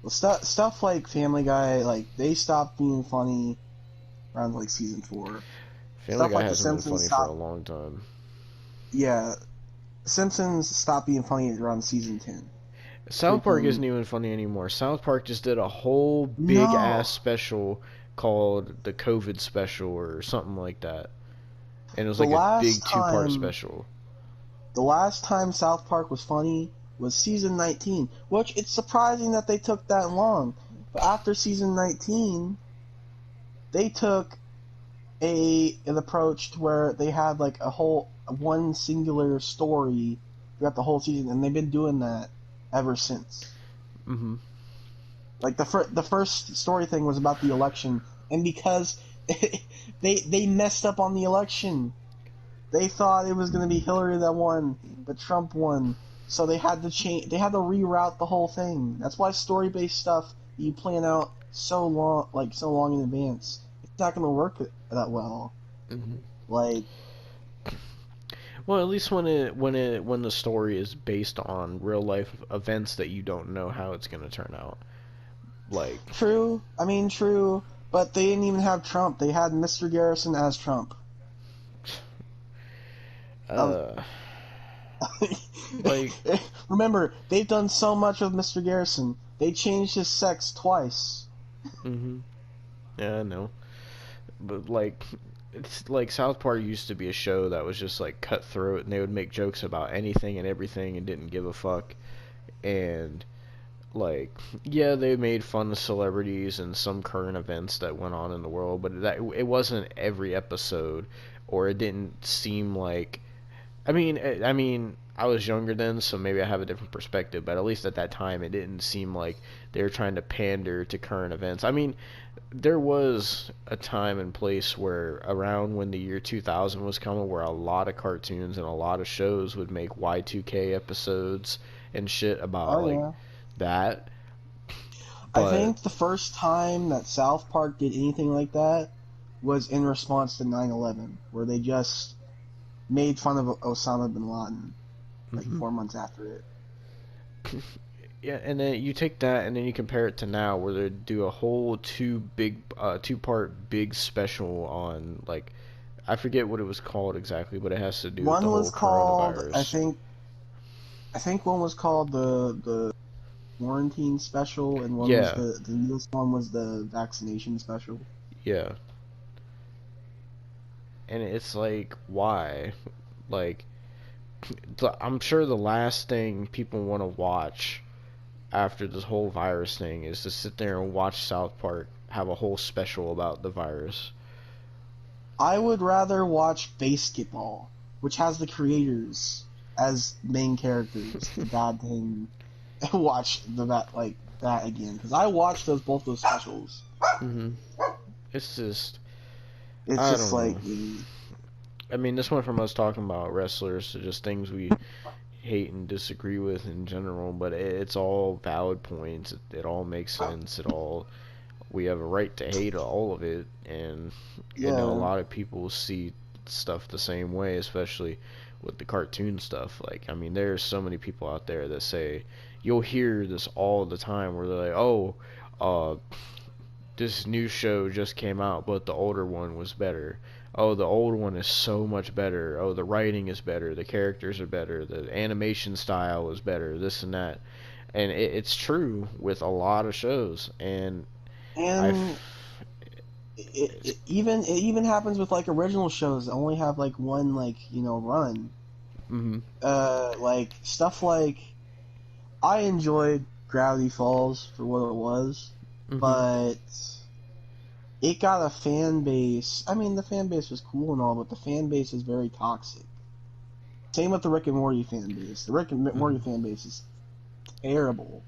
Well, stuff like Family Guy, like they stopped being funny around like season 4. Family Stuff Guy like The hasn't been Simpsons funny for a stopped. long time. Yeah, Simpsons stopped being funny around season 10. South Park Freaking isn't even funny anymore. South Park just did a whole big ass no. special called the COVID special or something like that. And it was The like a last big two-part time, special. the last time South Park was funny was season 19, which it's surprising that they took that long. But after season 19, they took an approach to where they had like a whole one singular story throughout the whole season, and they've been doing that ever since. Mhm. Like the first story thing was about the election, and because they messed up on the election, they thought it was going to be Hillary that won, but Trump won. So they had to change. They had to reroute the whole thing. That's why story-based stuff you plan out so long in advance, it's not going to work that well. Mhm. Like, Well, at least when the story is based on real life events that you don't know how it's going to turn out. Like true. I mean, true. But they didn't even have Trump. They had Mr. Garrison as Trump. Um, uh like remember, they've done so much with Mr. Garrison. They changed his sex twice. mhm. Yeah, I know. But like it's like South Park used to be a show that was just like cutthroat and they would make jokes about anything and everything and didn't give a fuck. And like yeah, they made fun of celebrities and some current events that went on in the world, but that it wasn't every episode, or it didn't seem like I was younger then, so maybe I have a different perspective, but at least at that time, it didn't seem like they were trying to pander to current events. I mean, there was a time and place where, around when the year 2000 was coming, where a lot of cartoons and a lot of shows would make Y2K episodes and shit about, Oh like, yeah. that. I But, think the first time that South Park did anything like that was in response to 9/11, where they just made fun of Osama bin Laden like mhm. 4 months after it. Yeah, and then you take that and then you compare it to now, where they do a whole two-part big special on, like, I forget what it was called exactly, but it has to do with the One was whole called, coronavirus. I think one was called the quarantine special, and one was Yeah, the newest one was the vaccination special. yeah, and it's like, why? Like, I'm sure the last thing people want to watch after this whole virus thing is to sit there and watch South Park have a whole special about the virus. I would rather watch Basketball, which has the creators as main characters, the goddamn watch that again because I watched both those specials. Mhm. It's just, It's I just don't like know. I mean, this went from us talking about wrestlers to just things we hate and disagree with in general, but it's all valid points. It all makes sense. We have a right to hate all of it, and a yeah, lot of people see stuff the same way, especially with the cartoon stuff. Like, I mean, there's so many people out there that say, you'll hear this all the time, where they're like, oh, uh, this new show just came out, but the older one was better. Oh, the old one is so much better. Oh, the writing is better. The characters are better. The animation style is better. This and that. And it's true with a lot of shows. And I, and it even happens with like original shows that only have like one run. mm-hmm, Like stuff like I enjoyed Gravity Falls for what it was. but it got a fan base. I mean, the fan base was cool and all, but the fan base is very toxic. Same with the Rick and Morty fan base. The Rick and Morty fan base is terrible.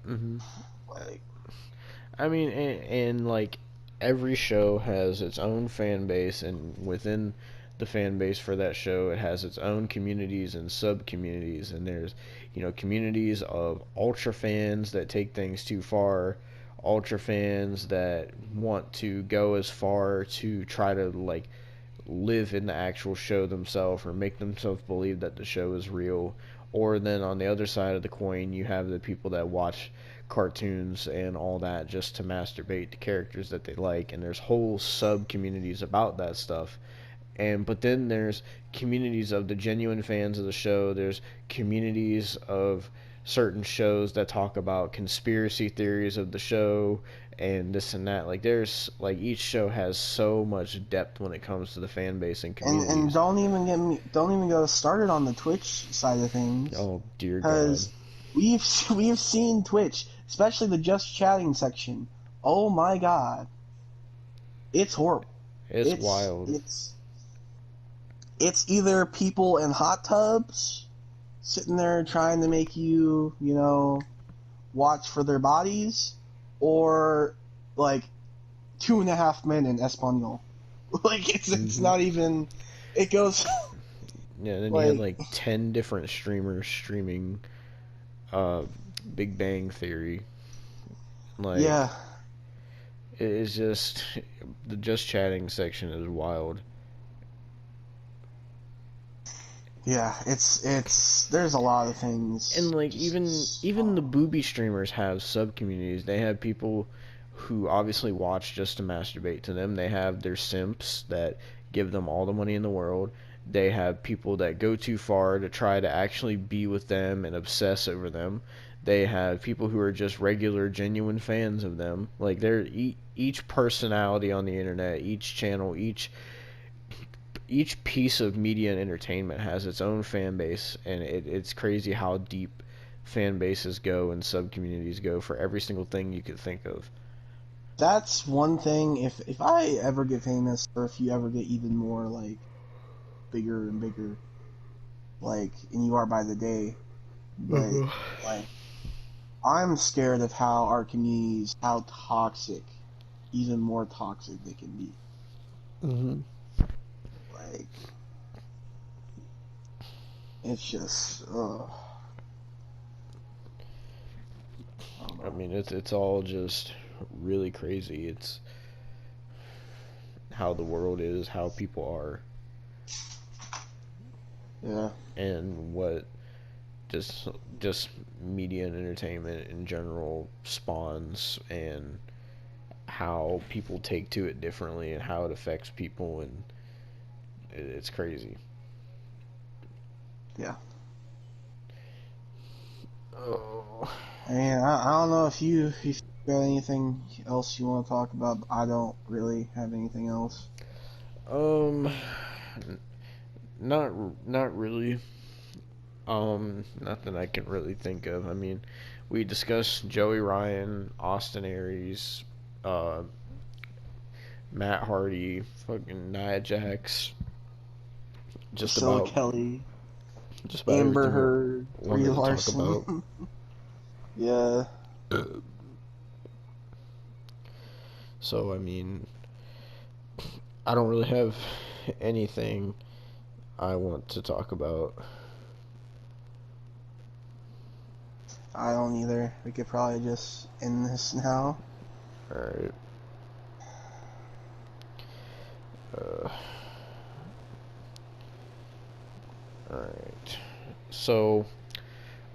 Like, I mean, and like every show has its own fan base, and within the fan base for that show, it has its own communities and sub communities. And there's, communities of ultra fans that take things too far, ultra fans that want to go as far to try to like live in the actual show themselves or make themselves believe that the show is real. Or then on the other side of the coin, you have the people that watch cartoons and all that just to masturbate to characters that they like, and there's whole sub communities about that stuff. And but then there's communities of the genuine fans of the show. There's communities of certain shows that talk about conspiracy theories of the show and this and that. Like there's like each show has so much depth when it comes to the fan base and communities. And don't even go started on the Twitch side of things. Oh dear God. Because we've seen Twitch, especially the just chatting section. Oh my God, it's horrible. It's wild. It's either people in hot tubs sitting there trying to make you, watch for their bodies, or like 2.5 men in Espanol. Like it's not even. It goes. Yeah, and then you had like 10 different streamers streaming Big Bang Theory. Like, yeah. It's just the just chatting section is wild. Yeah, it's there's a lot of things. And like even the booby streamers have sub communities. They have people who obviously watch just to masturbate to them. They have their simps that give them all the money in the world. They have people that go too far to try to actually be with them and obsess over them. They have people who are just regular, genuine fans of them. Like they're each personality on the internet, each channel, each piece of media and entertainment has its own fan base, and it's crazy how deep fan bases go and sub communities go for every single thing you could think of. That's one thing. If I ever get famous, or if you ever get even more like bigger and bigger, like, and you are by the day, but like, I'm scared of how our communities, how toxic, even more toxic they can be. Like, it's just, I mean, it's all just really crazy. It's how the world is, how people are. Yeah. And what just media and entertainment in general spawns, and how people take to it differently, and how it affects people, and it's crazy. Yeah. Oh. I mean, I don't know if you got anything else you want to talk about, but I don't really have anything else. Not really. Nothing I can really think of. I mean, we discussed Joey Ryan, Austin Aries, Matt Hardy, fucking Nia Jax, just Priscilla about Kelly, just about Amber Heard, Brie Larson. Yeah. So I mean, I don't really have anything I want to talk about. I don't either. We could probably just end this now. Alright. Alright. So,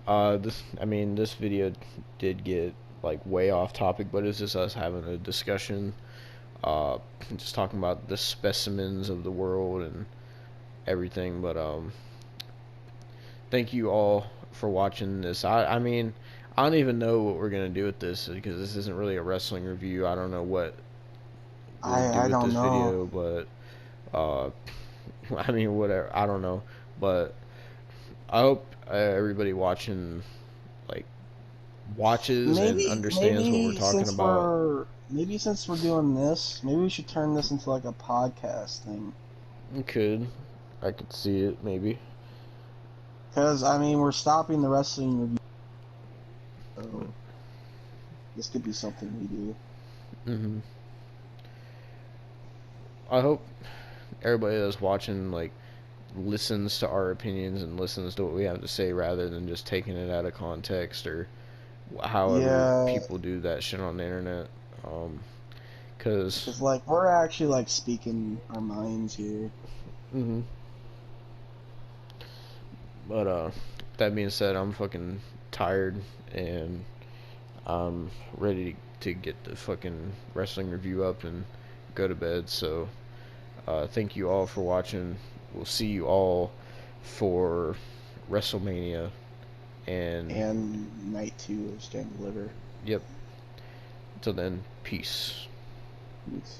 this video did get like way off topic, but it's just us having a discussion, just talking about the specimens of the world and everything. But thank you all for watching this. I mean, I don't even know what we're gonna do with this, because this isn't really a wrestling review. I don't know what we'll do with this video, but I mean, whatever. I don't know, but I hope everybody watching like watches and understands what we're talking about. Maybe since we're doing this, maybe we should turn this into like a podcast thing. We could. I could see it, maybe. Because, I mean, we're stopping the wrestling review. So, this could be something we do. Mm-hmm. I hope everybody that's watching, like, listens to our opinions and listens to what we have to say rather than just taking it out of context or however people do that shit on the internet. Because like, we're actually, like, speaking our minds here. Mm-hmm. But, that being said, I'm fucking tired and I'm ready to get the fucking wrestling review up and go to bed. So, thank you all for watching. We'll see you all for WrestleMania and night 2 of Stand Deliver. Yep. Till then, peace. Peace.